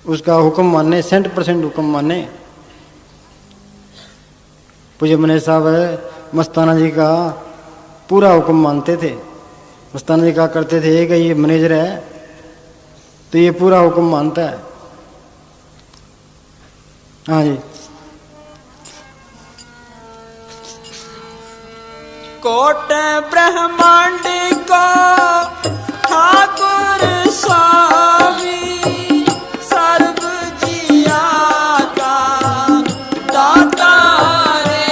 उसका हुक्म माने, 100% हुक्म माने। पूज्य मने साहब मस्ताना जी का पूरा हुक्म मानते थे। मस्ताना जी का करते थे कि ये मैनेजर है तो ये पूरा हुक्म मानता है। हाँ जी। कोट ब्रह्मांड को ठाकुर स्वामी सर्व जिया का दाता रे।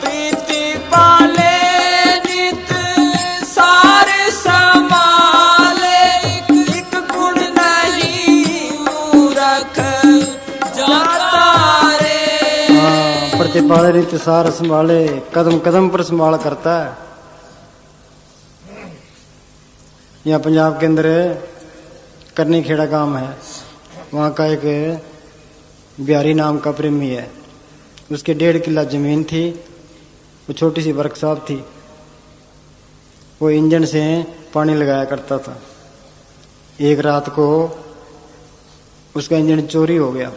प्रीति पाले नित सार समाले, एक गुण नहीं मूरख जाता रे। हाँ, प्रतिपाले रित सार संभाले, कदम कदम पर संभाल करता है। यहाँ पंजाब के अंदर करनी खेड़ा गांव है, वहाँ का एक बिहारी नाम का प्रेमी है। उसके 1.5 किला जमीन थी, वो छोटी सी वर्कशॉप थी। वो इंजन से पानी लगाया करता था। एक रात को उसका इंजन चोरी हो गया।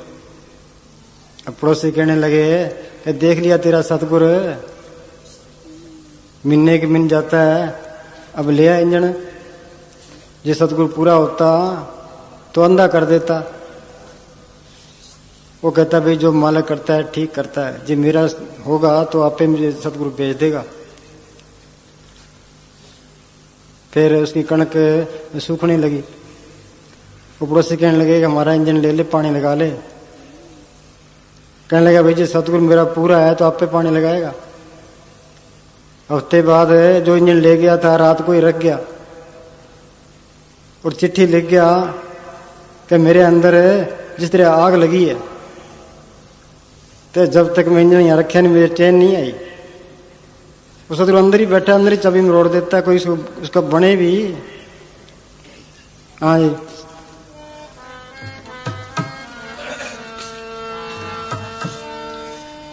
अब पड़ोसी कहने लगे कि देख लिया तेरा सतगुर मिलने के मिल जाता है, अब ले आ इंजन। जो सतगुर पूरा होता तो अंधा कर देता। वो कहता भाई जो मालिक करता है ठीक करता है, जो मेरा होगा तो आपे मुझे सतगुरु भेज देगा। फिर उसकी कणक सूखने लगी। वो पड़ोसी कहने लगे कि हमारा इंजन ले ले, पानी लगा ले। कहने लगा भाई जी सतगुरु मेरा पूरा है तो आप पे पानी लगाएगा। हफ्ते बाद जो इंजन ले गया था रात को ही रख गया और चिट्ठी लिख गया कि मेरे अंदर जिस तरह आग लगी है तो जब तक मैं इंजन यहाँ रखा नहीं मेरी ट्रेन नहीं आई। वो सतगुरु अंदर ही बैठा, अंदर ही चाबी में रोड़ देता है, कोई उसका बने भी। हाँ जी।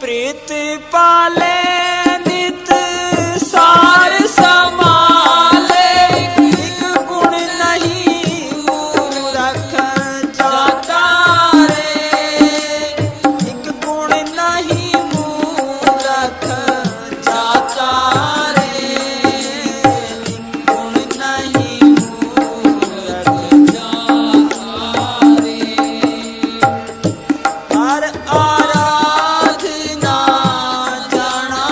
प्रीत पाले नित सार समाले, एक गुण नहीं मूरख जाता रे। एक गुण नहीं मूरख जाता रे। एक गुण नहीं मूरख जाता रे। हर आराधना जाना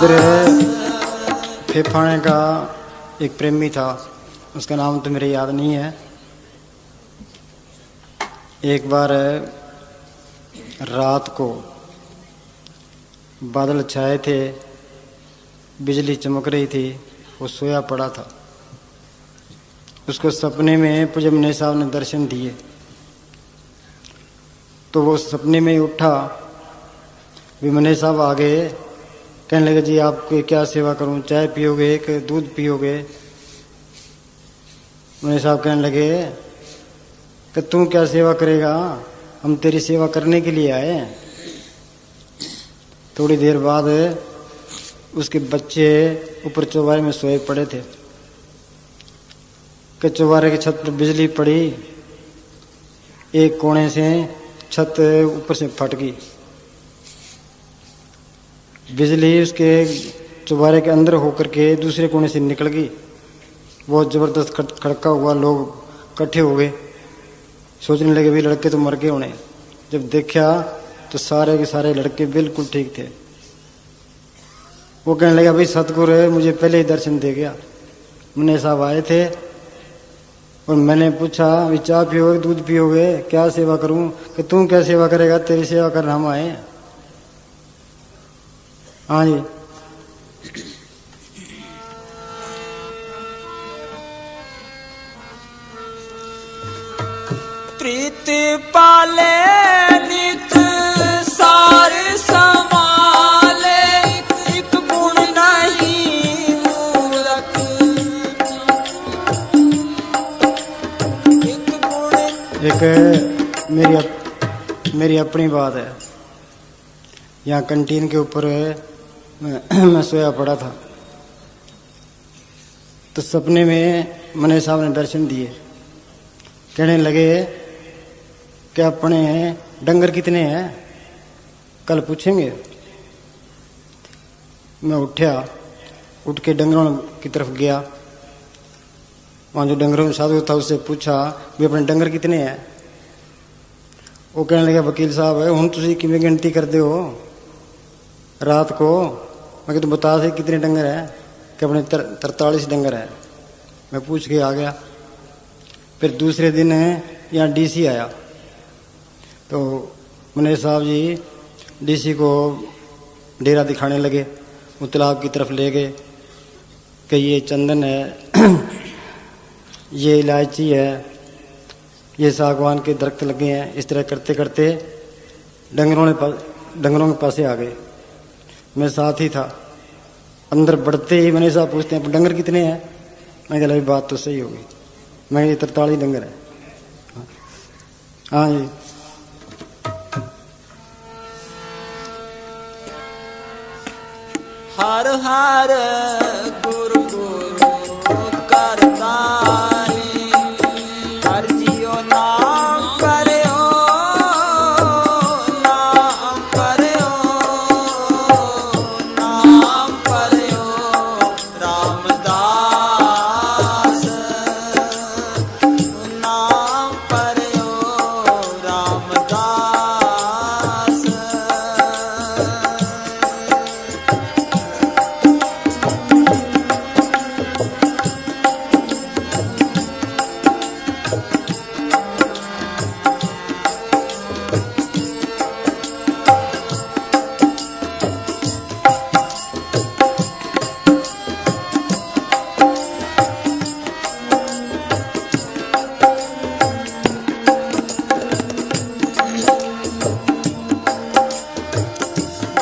उधर फेफाने का एक प्रेमी था, उसका नाम तो मेरे याद नहीं है। एक बार रात को बादल छाए थे, बिजली चमक रही थी, वो सोया पड़ा था। उसको सपने में पूज्य मने साहब ने दर्शन दिए, तो वो सपने में उठा। भी मने साहब आ गए, कहने लगे जी आपको क्या सेवा करूं, चाय पियोगे कि दूध पियोगे? मने साहब कहने लगे कि तू क्या सेवा करेगा, हम तेरी सेवा करने के लिए आए। थोड़ी देर बाद उसके बच्चे ऊपर चौबारे में सोए पड़े थे कि चौबारे की छत पर बिजली पड़ी, एक कोने से छत ऊपर से फट गई। बिजली उसके चौबारे के अंदर होकर के दूसरे कोने से निकल गई। बहुत जबरदस्त खड़का हुआ, लोग इकट्ठे हो गए, सोचने लगे भी लड़के तो मर गए होने। जब देखा तो सारे के सारे लड़के बिल्कुल ठीक थे। वो कहने लगा भाई सतगुरु मुझे पहले ही दर्शन दे गया। मने साहब आए थे और मैंने पूछा भी चाय पियोगे दूध पियोगे, क्या सेवा करूं? कि तू क्या सेवा करेगा, तेरी सेवा करने हम आए। हाँ जी। प्रीत पाले नित सार समाले, एक गुण नहीं मूरख, एक गुण। एक मेरी अपनी बात है। यहाँ कैंटीन के ऊपर मैं सोया पड़ा था, तो सपने में मने साहब ने दर्शन दिए। कहने लगे कि अपने डंगर कितने हैं, कल पूछेंगे। मैं उठ के डंगरों की तरफ गया। वहाँ जो डंगरों में साधु था उससे पूछा भी अपने डंगर कितने हैं। वो कहने लगे वकील साहब है हूँ तुम किमें गिनती करते हो रात को? मैं तो बता से कितने डंगर हैं? कि अपने 43 डंगर है। मैं पूछ के आ गया। फिर दूसरे दिन यहाँ डीसी आया, तो मने साहब जी डीसी को डेरा दिखाने लगे। वो तालाब की तरफ ले गए कि ये चंदन है, ये इलायची है, ये सागवान के दरख्त लगे हैं। इस तरह करते करते डंगरों के पास आ गए। मैं साथ ही था। अंदर बढ़ते ही मने साहब पूछते हैं डंगर कितने हैं? मैं कहा बात तो सही होगी, मैं ये 43 डंगर है। हाँ जी। हर हर गुरु गुरु करतारी, हर जियो नाम करो, नाम करो, नाम करो रामदास, नाम करो रामदास।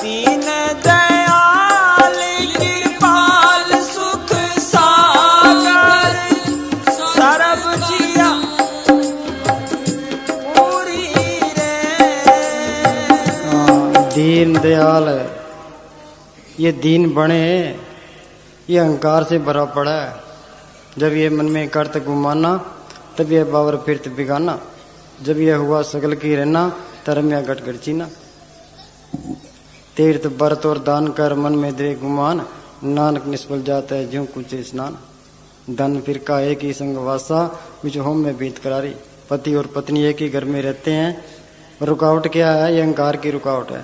दीन दयाल कृपाल सुख सागर, सरब जिया पूरी रे। दीन दयाल ये दीन बने, ये अहंकार से भरा पड़ा है। जब ये मन में करत गुमाना, तब यह बावर फिरत बिगाना। जब यह हुआ सगल की रहना, तरमिया घट घटचीना। तीर्थ व्रत और दान कर मन में दे गुमान, नानक निष्फल जाता है ज्यों कुछ स्नान। धन फिर का एक ही संगवासा, विच होम में बीत करारी। पति और पत्नी एक ही घर में रहते हैं। रुकावट क्या है? ये अहंकार की रुकावट है।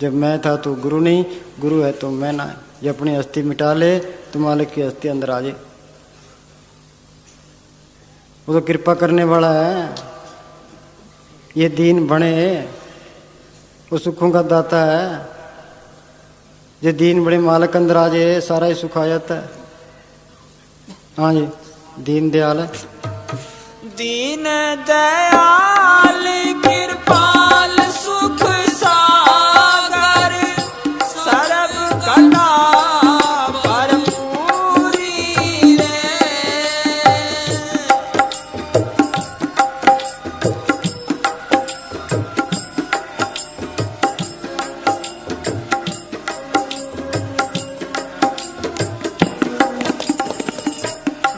जब मैं था तो गुरु नहीं, गुरु है तो मैं ना है। ये अपनी हस्ती मिटा ले तो मालिक की हस्ती अंदर आ जाए। वो तो कृपा करने वाला है। ये दीन बने वो सुखों का दाता है। ये दीन बड़े मालिक अंदर आ जाए सारा ही सुख आ जाता है। हाँ जी, दीन दयाल है। दीन दयाल कृपाल सुख सागर सरब कटा परपूरी रे।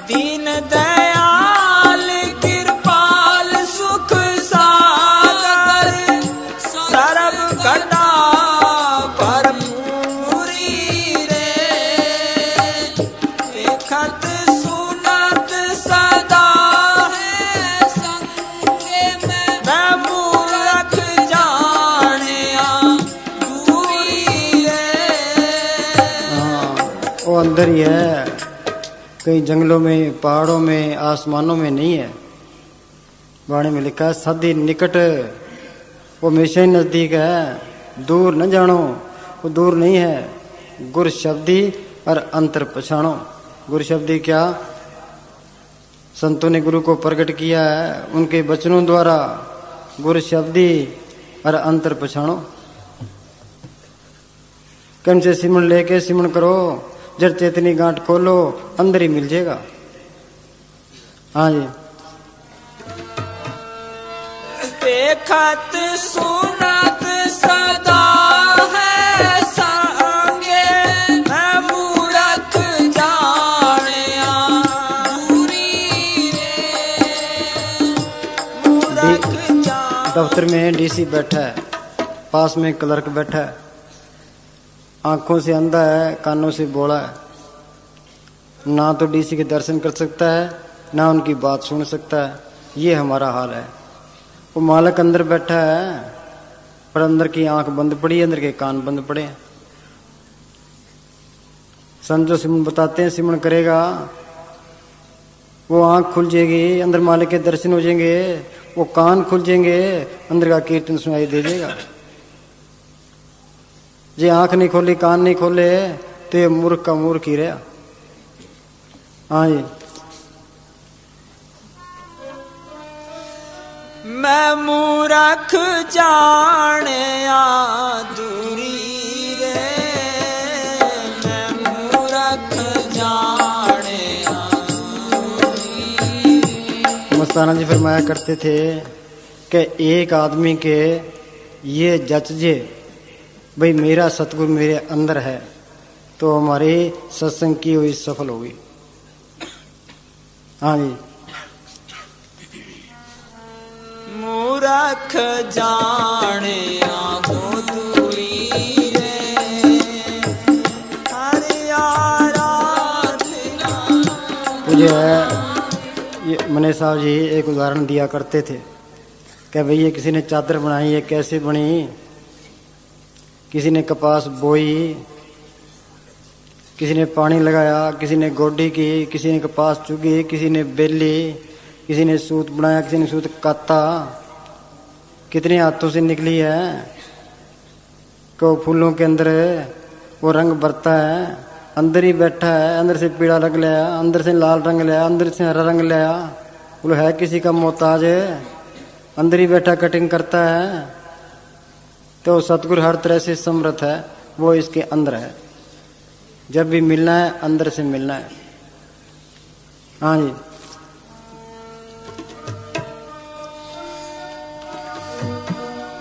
दीन दयाल कृपाल सुख सागर सरब कटा परपूरी रे। देखत सुनत सदा है संगे में मैं मूरख जानिया दूरी रे। वो अंदर ही है, कहीं जंगलों में, पहाड़ों में, आसमानों में नहीं है। वाणी में लिखा है सदी निकट, वो हमेशा ही नजदीक है। दूर न जानो, वो दूर नहीं है। गुर शब्दी और अंतर पछाणो। गुरु शब्दी क्या? संतों ने गुरु को प्रकट किया है उनके वचनों द्वारा। गुरु शब्दी और अंतर पछाणो। कम से सिमरण लेके सिमरण करो, जड़ चेतनी गांठ खोलो, अंदर ही मिल जाएगा। हाँ जी। देखत सुनत सदा है संगे मैं मूरख जानिया दूरी रे। मूरख जान दफ्तर में डीसी बैठा है, पास में क्लर्क बैठा है। आंखों से अंधा है, कानों से बोला है। ना तो डीसी के दर्शन कर सकता है, ना उनकी बात सुन सकता है। ये हमारा हाल है। वो मालिक अंदर बैठा है, पर अंदर की आंख बंद पड़ी है, अंदर के कान बंद पड़े हैं। संत जो सिमरन बताते हैं, सिमरन करेगा वो आंख खुल जाएगी, अंदर मालिक के दर्शन हो जाएंगे। वो कान खुल जाएंगे, अंदर का कीर्तन सुनाई दे देगा। जे आंख नहीं खोली, कान नहीं खोले तो ये मूर्ख का मूर्ख ही रहा। हाँ जी। मैं मूरख जानिया दूरी रे। मैं मूरख जानिया दूरी रे। मस्ताना जी फरमाया करते थे कि एक आदमी के ये जच जे भाई मेरा सतगुरु मेरे अंदर है तो हमारे सत्संग की हुई सफल होगी। हाँ जी। मूरख जानिया हो दूरी रे। हरि आराधना। मुझे ये मने साहब जी एक उदाहरण दिया करते थे कि भैया किसी ने चादर बनाई है, कैसे बनी? किसी ने कपास बोई, किसी ने पानी लगाया, किसी ने गोडी की, किसी ने कपास चुगी, किसी ने बेली, किसी ने सूत बनाया, किसी ने सूत काता। कितने हाथों से निकली है। को फूलों के अंदर वो रंग भरता है, अंदर ही बैठा है। अंदर से पीला रंग लिया, अंदर से लाल रंग लिया, अंदर से हरा रंग लिया। वो है किसी का मोहताज, अंदर ही बैठा कटिंग करता है। तो सतगुरु हर तरह से समर्थ है, वो इसके अंदर है। जब भी मिलना है अंदर से मिलना है। हाँ जी।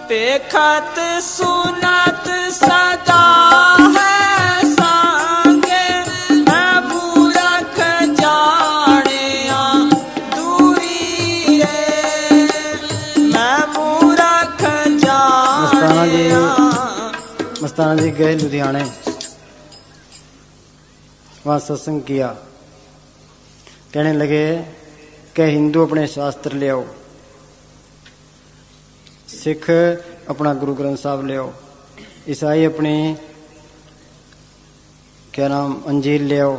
देखत सुनत सदा है संगे मैं मूरख जानिया दूरी रे। मैं मूरख जानिया। मस्ताना जी गए लुधियाने, वहाँ सत्संग किया। कहने लगे कि हिंदू अपने शास्त्र ले आओ, सिख अपना गुरु ग्रंथ साहब ले आओ, ईसाई अपनी क्या नाम अंजील ले आओ,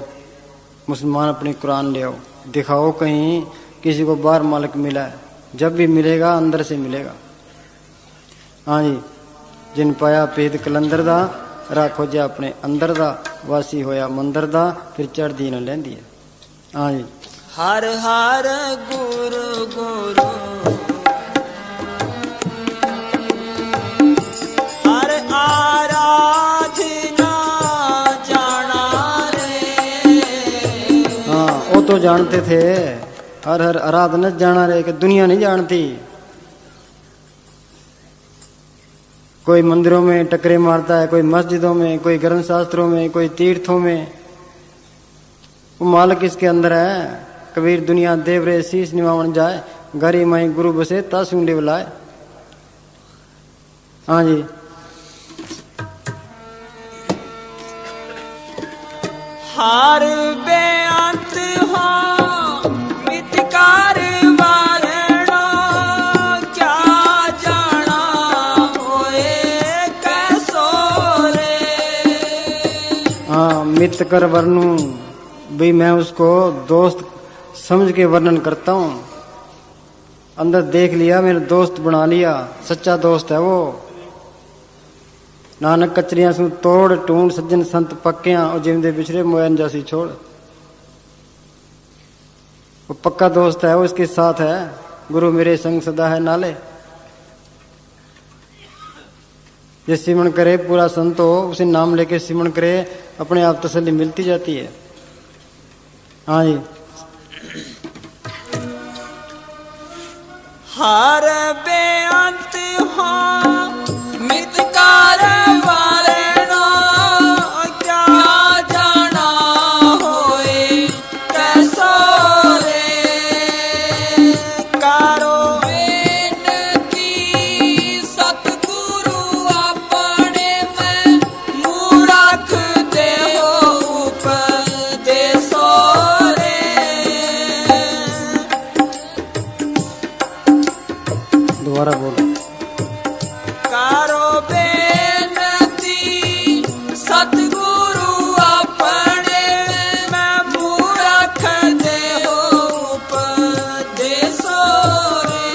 मुसलमान अपनी कुरान ले आओ, दिखाओ कहीं किसी को बाहर मालिक मिला है। जब भी मिलेगा अंदर से मिलेगा। हाँ जी, जिन पाया पेद कलंदर दा, राखो जा अपने अंदर दा, वासी होया मंदर दा, फिर चढ़दी न लैंदी है। हाँ जी, हर हर गुरु गुरु हर आराधना जाना रे। हाँ वो तो जानते थे, हर हर आराधना जाना रे, कि दुनिया नहीं जानती। कोई मंदिरों में टकरे मारता है, कोई मस्जिदों में, कोई ग्रंथ शास्त्रों में, कोई तीर्थों में। वो मालिक इसके अंदर है। कबीर दुनिया देव रे शीश निवावन जाए, गरी माई गुरु बसे तासूंडे बुलाए। हाँ जी, हार बेअंत हो मितकार वारणा, क्या जाना होए कैसो रे। हाँ मित कर वर्णू भी, मैं उसको दोस्त समझ के वर्णन करता हूँ। अंदर देख लिया, मेरा दोस्त बना लिया, सच्चा दोस्त है वो। नानक कचरियां सू तोड़ टूंड, सज्जन संत पक्कियां, और जिमदे बिछड़े मोयन जासी छोड़। वो पक्का दोस्त है, वो इसके साथ है। गुरु मेरे संग सदा है नाले। ये सिमरण करे पूरा संत हो, उसे नाम लेके सिमरण करे, अपने आप तसल्ली मिलती जाती है। हाँ जी, हार बेअंत हो मितकार वारणा, क्या जाना होए कैसो रे। करो बेनती सतगुरु अपने में मूरख देहो उपदेशो रे। दोबारा बोलो। करो बेनती सतगुरु अपने में मूरख देहो उपदेशो रे।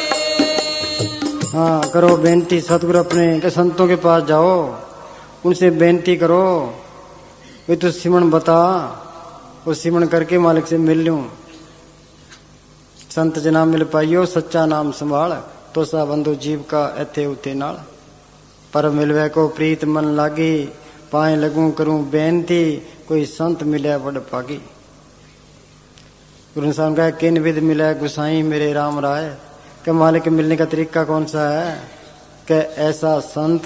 हाँ करो बेनती सतगुरु अपने के संतों के पास जाओ, उनसे बेनती करो, वे तो सिमरण बता, वो सिमरण करके मालिक से मिल लूं। संत जना मिल पाइयो सच्चा नाम संभाल, तो सा बंधु जीव का एथे उते नाल। पर मिलवे को प्रीत मन लागी, पाए लगूं करूं बेनती, कोई संत मिले बड़ पागी। गुरु साहब का किन विध मिले गुसाई मेरे राम राय, के मालिक के मिलने का तरीका कौन सा है? कि ऐसा संत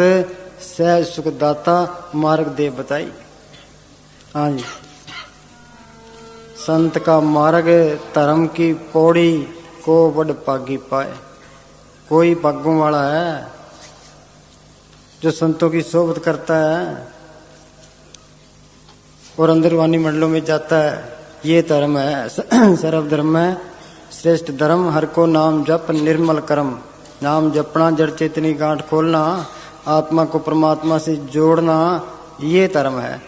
सहज सुखदाता मार्ग दे बताई। हाँ जी, संत का मार्ग धर्म की पौड़ी को बड़ पागी पाए। कोई भागों वाला है जो संतों की सोबत करता है और अंदरवानी मंडलों में जाता है। ये धर्म है, सर्वधर्म है श्रेष्ठ धर्म, हर को नाम जप निर्मल कर्म। नाम जपना, जड़ चेतनी गांठ खोलना, आत्मा को परमात्मा से जोड़ना, ये धर्म है।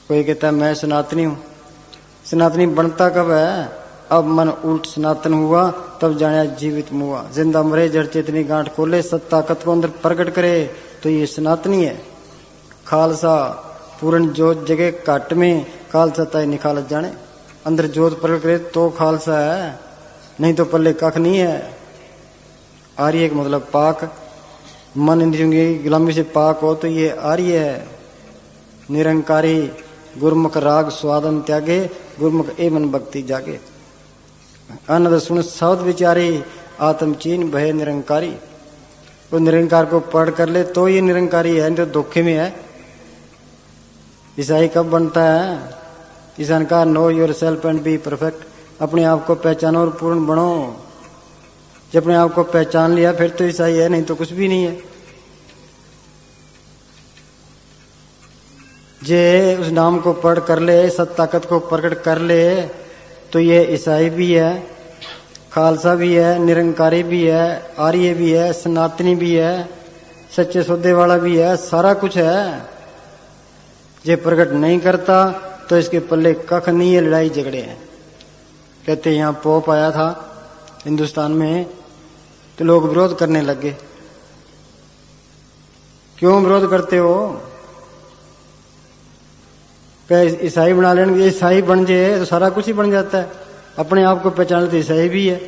कोई कहता है मैं सनातनी हूं। सनातनी बनता कब है? अब मन उल्ट सनातन हुआ, तब जाने जीवित मुआ। जिंदा मरे, जड़ चेतनी गांठ खोले, सत ताकत को अंदर प्रकट करे, तो ये सनातनी है। खालसा पूर्ण जोत जगह काट में, खालसा ताई निकालत जाने। अंदर जोत प्रकट करे तो खालसा है, नहीं तो पल्ले कख नहीं है। आर्य का मतलब पाक, मन इंद्रियों की गुलामी से पाक हो तो ये आर्य है। निरंकारी गुरमुख राग स्वादन त्यागे, गुरमुख ए मन भक्ति जागे। अनद सुन शब्द विचारी, आत्म चीन भय निरंकारी। वो निरंकार को पढ़ कर ले तो ये निरंकारी है, नहीं तो धोखे में है। ईसाई कब बनता है? ईसान का know your self and be perfect. अपने आप को पहचानो और पूर्ण बनो। जब अपने आप को पहचान लिया फिर तो ईसाई है, नहीं तो कुछ भी नहीं है। जे उस नाम को पढ़ कर ले, सत ताकत को प्रकट कर ले, तो ये ईसाई भी है, खालसा भी है, निरंकारी भी है, आर्य भी है, सनातनी भी है, सच्चे सौदे वाला भी है, सारा कुछ है। जे प्रकट नहीं करता तो इसके पल्ले कख नहीं है, लड़ाई झगड़े हैं। कहते यहाँ पोप आया था हिंदुस्तान में तो लोग विरोध करने लगे। क्यों विरोध करते हो? ईसाई बना लेंगे, ईसाई बन जाए तो सारा कुछ ही बन जाता है। अपने आप को पहचान लेते ईसाई भी है,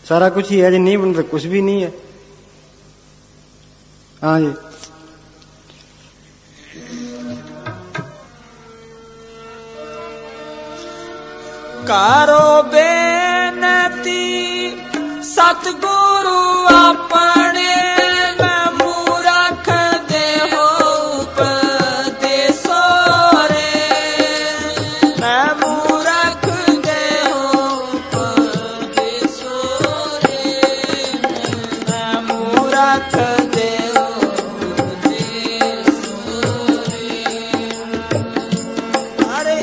सारा कुछ ही है। जो नहीं बनता कुछ भी नहीं है। हाँ जी, कारो बेनती सतगुरु अपने में मूरख देहो उपदेशो रे, मैं मूरख देहो उपदेशो रे, मैं मूरख देहो उपदेशो रे। अरे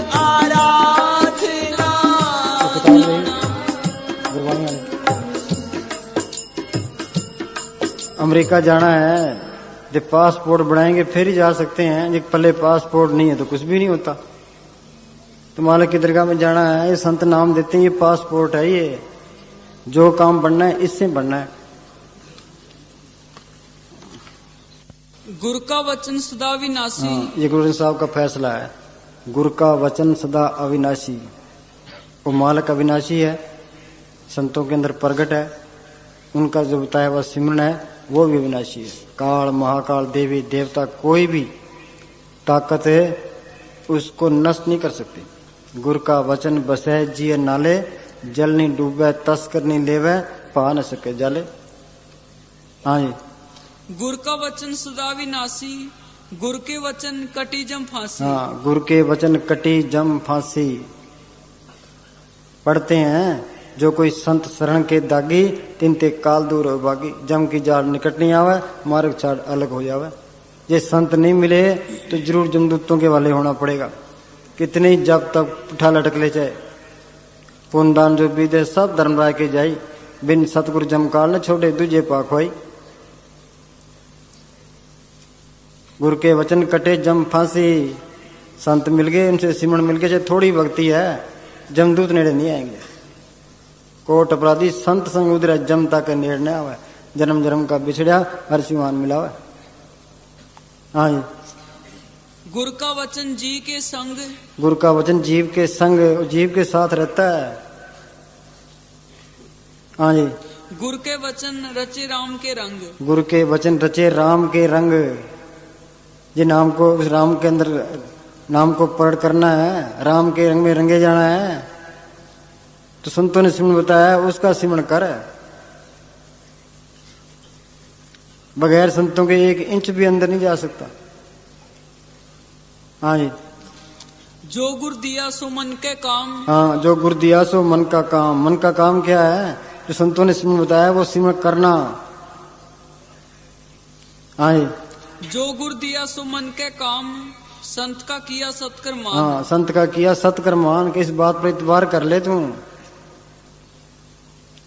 अमेरिका जाना है, जब पासपोर्ट बनाएंगे फिर ही जा सकते हैं। जब पहले पासपोर्ट नहीं है तो कुछ भी नहीं होता। तो मालिक की दरगाह में जाना है, ये संत नाम देते हैं, ये पासपोर्ट है, ये जो काम बनना है इससे बनना है। गुरु का वचन सदा विनाशी। ये गुरु साहब का फैसला है, गुरु का वचन सदा अविनाशी। वो मालिक अविनाशी है, संतों के अंदर प्रगट है, उनका जो बताया हुआ सिमरन है वो भी अविनाशी है। काल महाकाल देवी देवता कोई भी ताकत है उसको नष्ट नहीं कर सकती। गुरु का वचन बसै जिय नाले, जल नहीं डूबे तस्कर नहीं लेवे, पा न सके जाले। हाँ जी, गुरु का वचन सदा विनाशी, गुरु के वचन कटी जम फांसी। हाँ, गुरु के वचन कटी जम फांसी। पढ़ते हैं, जो कोई संत शरण के दागी, तिनते काल दूर हो बागी। जम की जाल निकट नहीं आवे, मार्ग छाड़ अलग हो जावे। ये संत नहीं मिले तो जरूर जमदूतों के वाले होना पड़ेगा। कितने ही जब तक उठा लटक ले जाए, पुनदान जो बीते सब धर्मराय के जाई, बिन सतगुरु जमकाल न छोड़े दूजे पाखवाई। गुरु के वचन कटे जम फांसी। संत मिल गए, उनसे सिमरन मिल गए, थोड़ी भक्ति है, जमदूत नेड़े नहीं आएंगे। कोट अपराधी संत संग उधर जमता के नेड़ न आवे, जन्म जन्म का बिछड़िया हर सिवान मिलावे। हाँ जी, गुरु का वचन जी के संग। गुरु का वचन जीव के संग, जीव के साथ रहता है। हाँ जी, गुरु के वचन रचे राम के रंग। गुरु के वचन रचे राम के रंग। ये नाम को, उस राम के अंदर नाम को प्रकट करना है, राम के रंग में रंगे जाना है। तो संतों ने सिमरन बताया, उसका सिमरन कर। बगैर संतों के 1 इंच भी अंदर नहीं जा सकता। हाँ जी, जो गुरु दिया सो मन के काम। हाँ, जो गुरु दिया सो मन का काम। मन का काम क्या है? जो संतों ने सिमरन बताया वो सिमरन करना। हाँ जी, जो गुरु दिया सो मन के काम, संत का किया सत्कर मान। हाँ, संत का किया सत्कर मान। किस बात पर इतबार कर ले तू।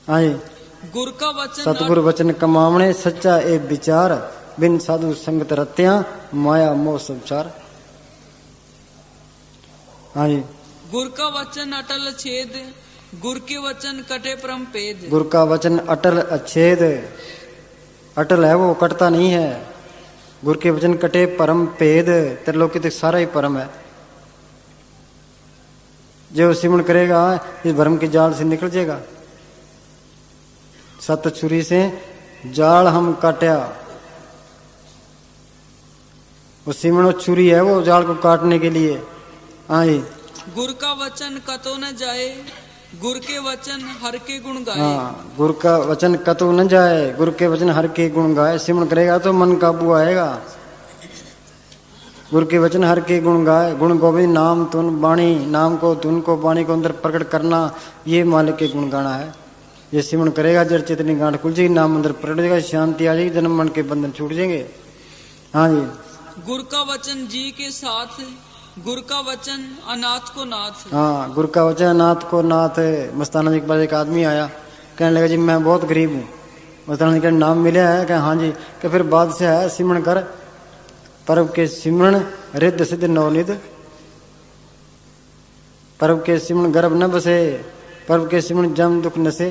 हाँ जी, गुरु का वचन सतगुरु वचन कमावणे, सच्चा ए विचार, बिन साधु संगत रत्या, माया मोह सब चार। हाँ जी, गुरु का वचन अटल छेद, गुरु के वचन कटे परम पेद। गुरु का वचन अटल अच्छेद। अटल है वो, कटता नहीं है। गुरु के वचन कटे परम पेद। त्रिलोकी तक सारा ही परम है। जो सिमरन करेगा इस भरम के जाल से निकल जाएगा। सत छुरी से जाल हम काटा। वो सिमरन छुरी है, वो जाल को काटने के लिए। हाँ जी, गुरु का वचन कतो न जाए, गुरु के वचन हर के गुण गाए। हाँ, गुरु का वचन कतो न जाए, गुरु के वचन हर के गुण गाए। सिमरन करेगा तो मन काबू आएगा। गुरु के वचन हर के गुण गाए। गुण गोविंद नाम तुन बाणी, नाम को तुन को बाणी को अंदर प्रकट करना, ये मालिक के गुण गाना है। ये सिमरन करेगा जड़ चेतनी गांठ खुल जाएगी, नाम अंदर प्रकट हो जाएगा, शांति आ जाएगी, जन्म मन के बंधन छूट जाएंगे। हाँ जी, गुरु का वचन जी के साथ, गुरु का वचन अनाथ को नाथ। हाँ, गुरु का वचन अनाथ को नाथ है। मस्ताना जी के पास एक आदमी आया, कहने लगा जी मैं बहुत गरीब हूँ, उतरण के नाम मिले है कि हाँ जी कि फिर बाद से है सिमरण कर परब के सिमरण रिद्ध सिद्ध नवनिध। परब के सिमरण गर्भ न बसे, परब के सिमरण जम दुख नसे,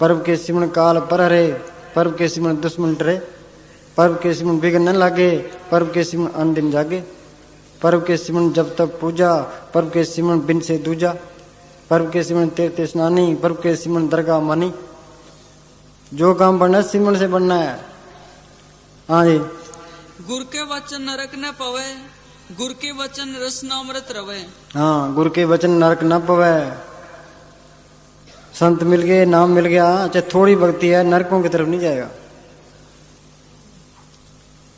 परब के सिमरण काल पर हरे, परब के सिमरण दुश्मन डरे, परब के सिमरण बिगड़ न लागे, परब के सिमरण अन दिन जागे, परब के सिमरण जब तब पूजा, परब के सिमरण बिन से दूजा, परब के सिमरण तीर्थ स्नानी, परब के सिमरण दरगाह मानी। जो काम बनना है सिमरण से बनना है। हाँ जी। गुर के वचन नरक न पवे, गुर के वचन रसनामृत रवे। हाँ, गुरु के वचन नरक न पवे। संत मिल गए, नाम मिल गया, चाहे थोड़ी भक्ति है, नरकों की तरफ नहीं जाएगा।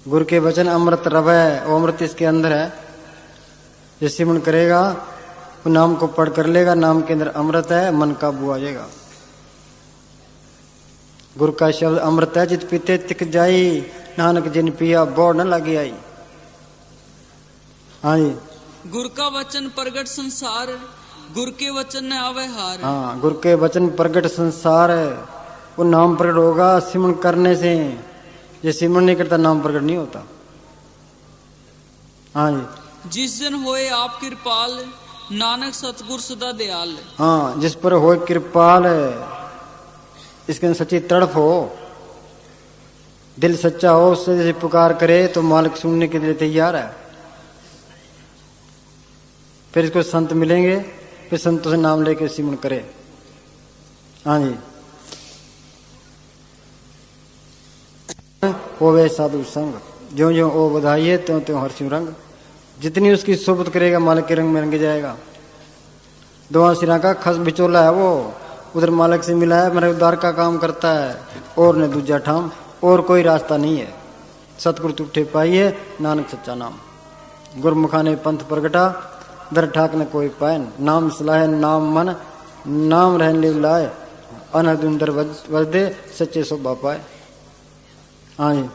गुरु के वचन अमृत रवे, वो अमृत इसके अंदर है। जो सिमरण करेगा वो नाम को पढ़ कर लेगा, नाम के अंदर अमृत है, मन काबू आ जाएगा। गुरु का शब्द अमृत है, जित पीते तिक जाई, नानक जिन पिया बोर न लगी आई। हाँ जी। गुर का वचन प्रगट संसार, गुर के वचन न आवे हार। हाँ, गुरु के वचन प्रगट संसार है। वो नाम प्रगट होगा सिमरण करने से। ये सिमरण नहीं करता नाम प्रकट नहीं होता। हाँ जी। जिस दिन होए आप कृपाल, नानक सतगुर सदा दयाल। हाँ, जिस पर हो कृपाल है, इसके अंदर सच्ची तड़प हो, दिल सच्चा हो, उससे जैसे पुकार करे तो मालिक सुनने के लिए तैयार है। फिर इसको संत मिलेंगे, फिर संतों से नाम लेके सिमरण करे। हाँ जी। होवे साधु संग, ज्यों ज्यों ओ बधाइए त्यों त्यों हर्षियों रंग। जितनी उसकी सोबत करेगा मालिक के रंग में रंग जाएगा। दोहा सिरा का खस बिचोला है वो, उधर मालिक से मिला है, मेरे उद्धार का काम करता है, और ने दूजा ठाम, और कोई रास्ता नहीं है। सतगुरु तुठे पाइए, नानक सच्चा नाम। गुरमुखा ने पंथ प्रगटा, दर ठाक न कोई पाए। नाम सलाह नाम मन, नाम रहन ले लाए, अनहद उन्दर वजदे, सच्चे शोभा पाए। हाँ जी।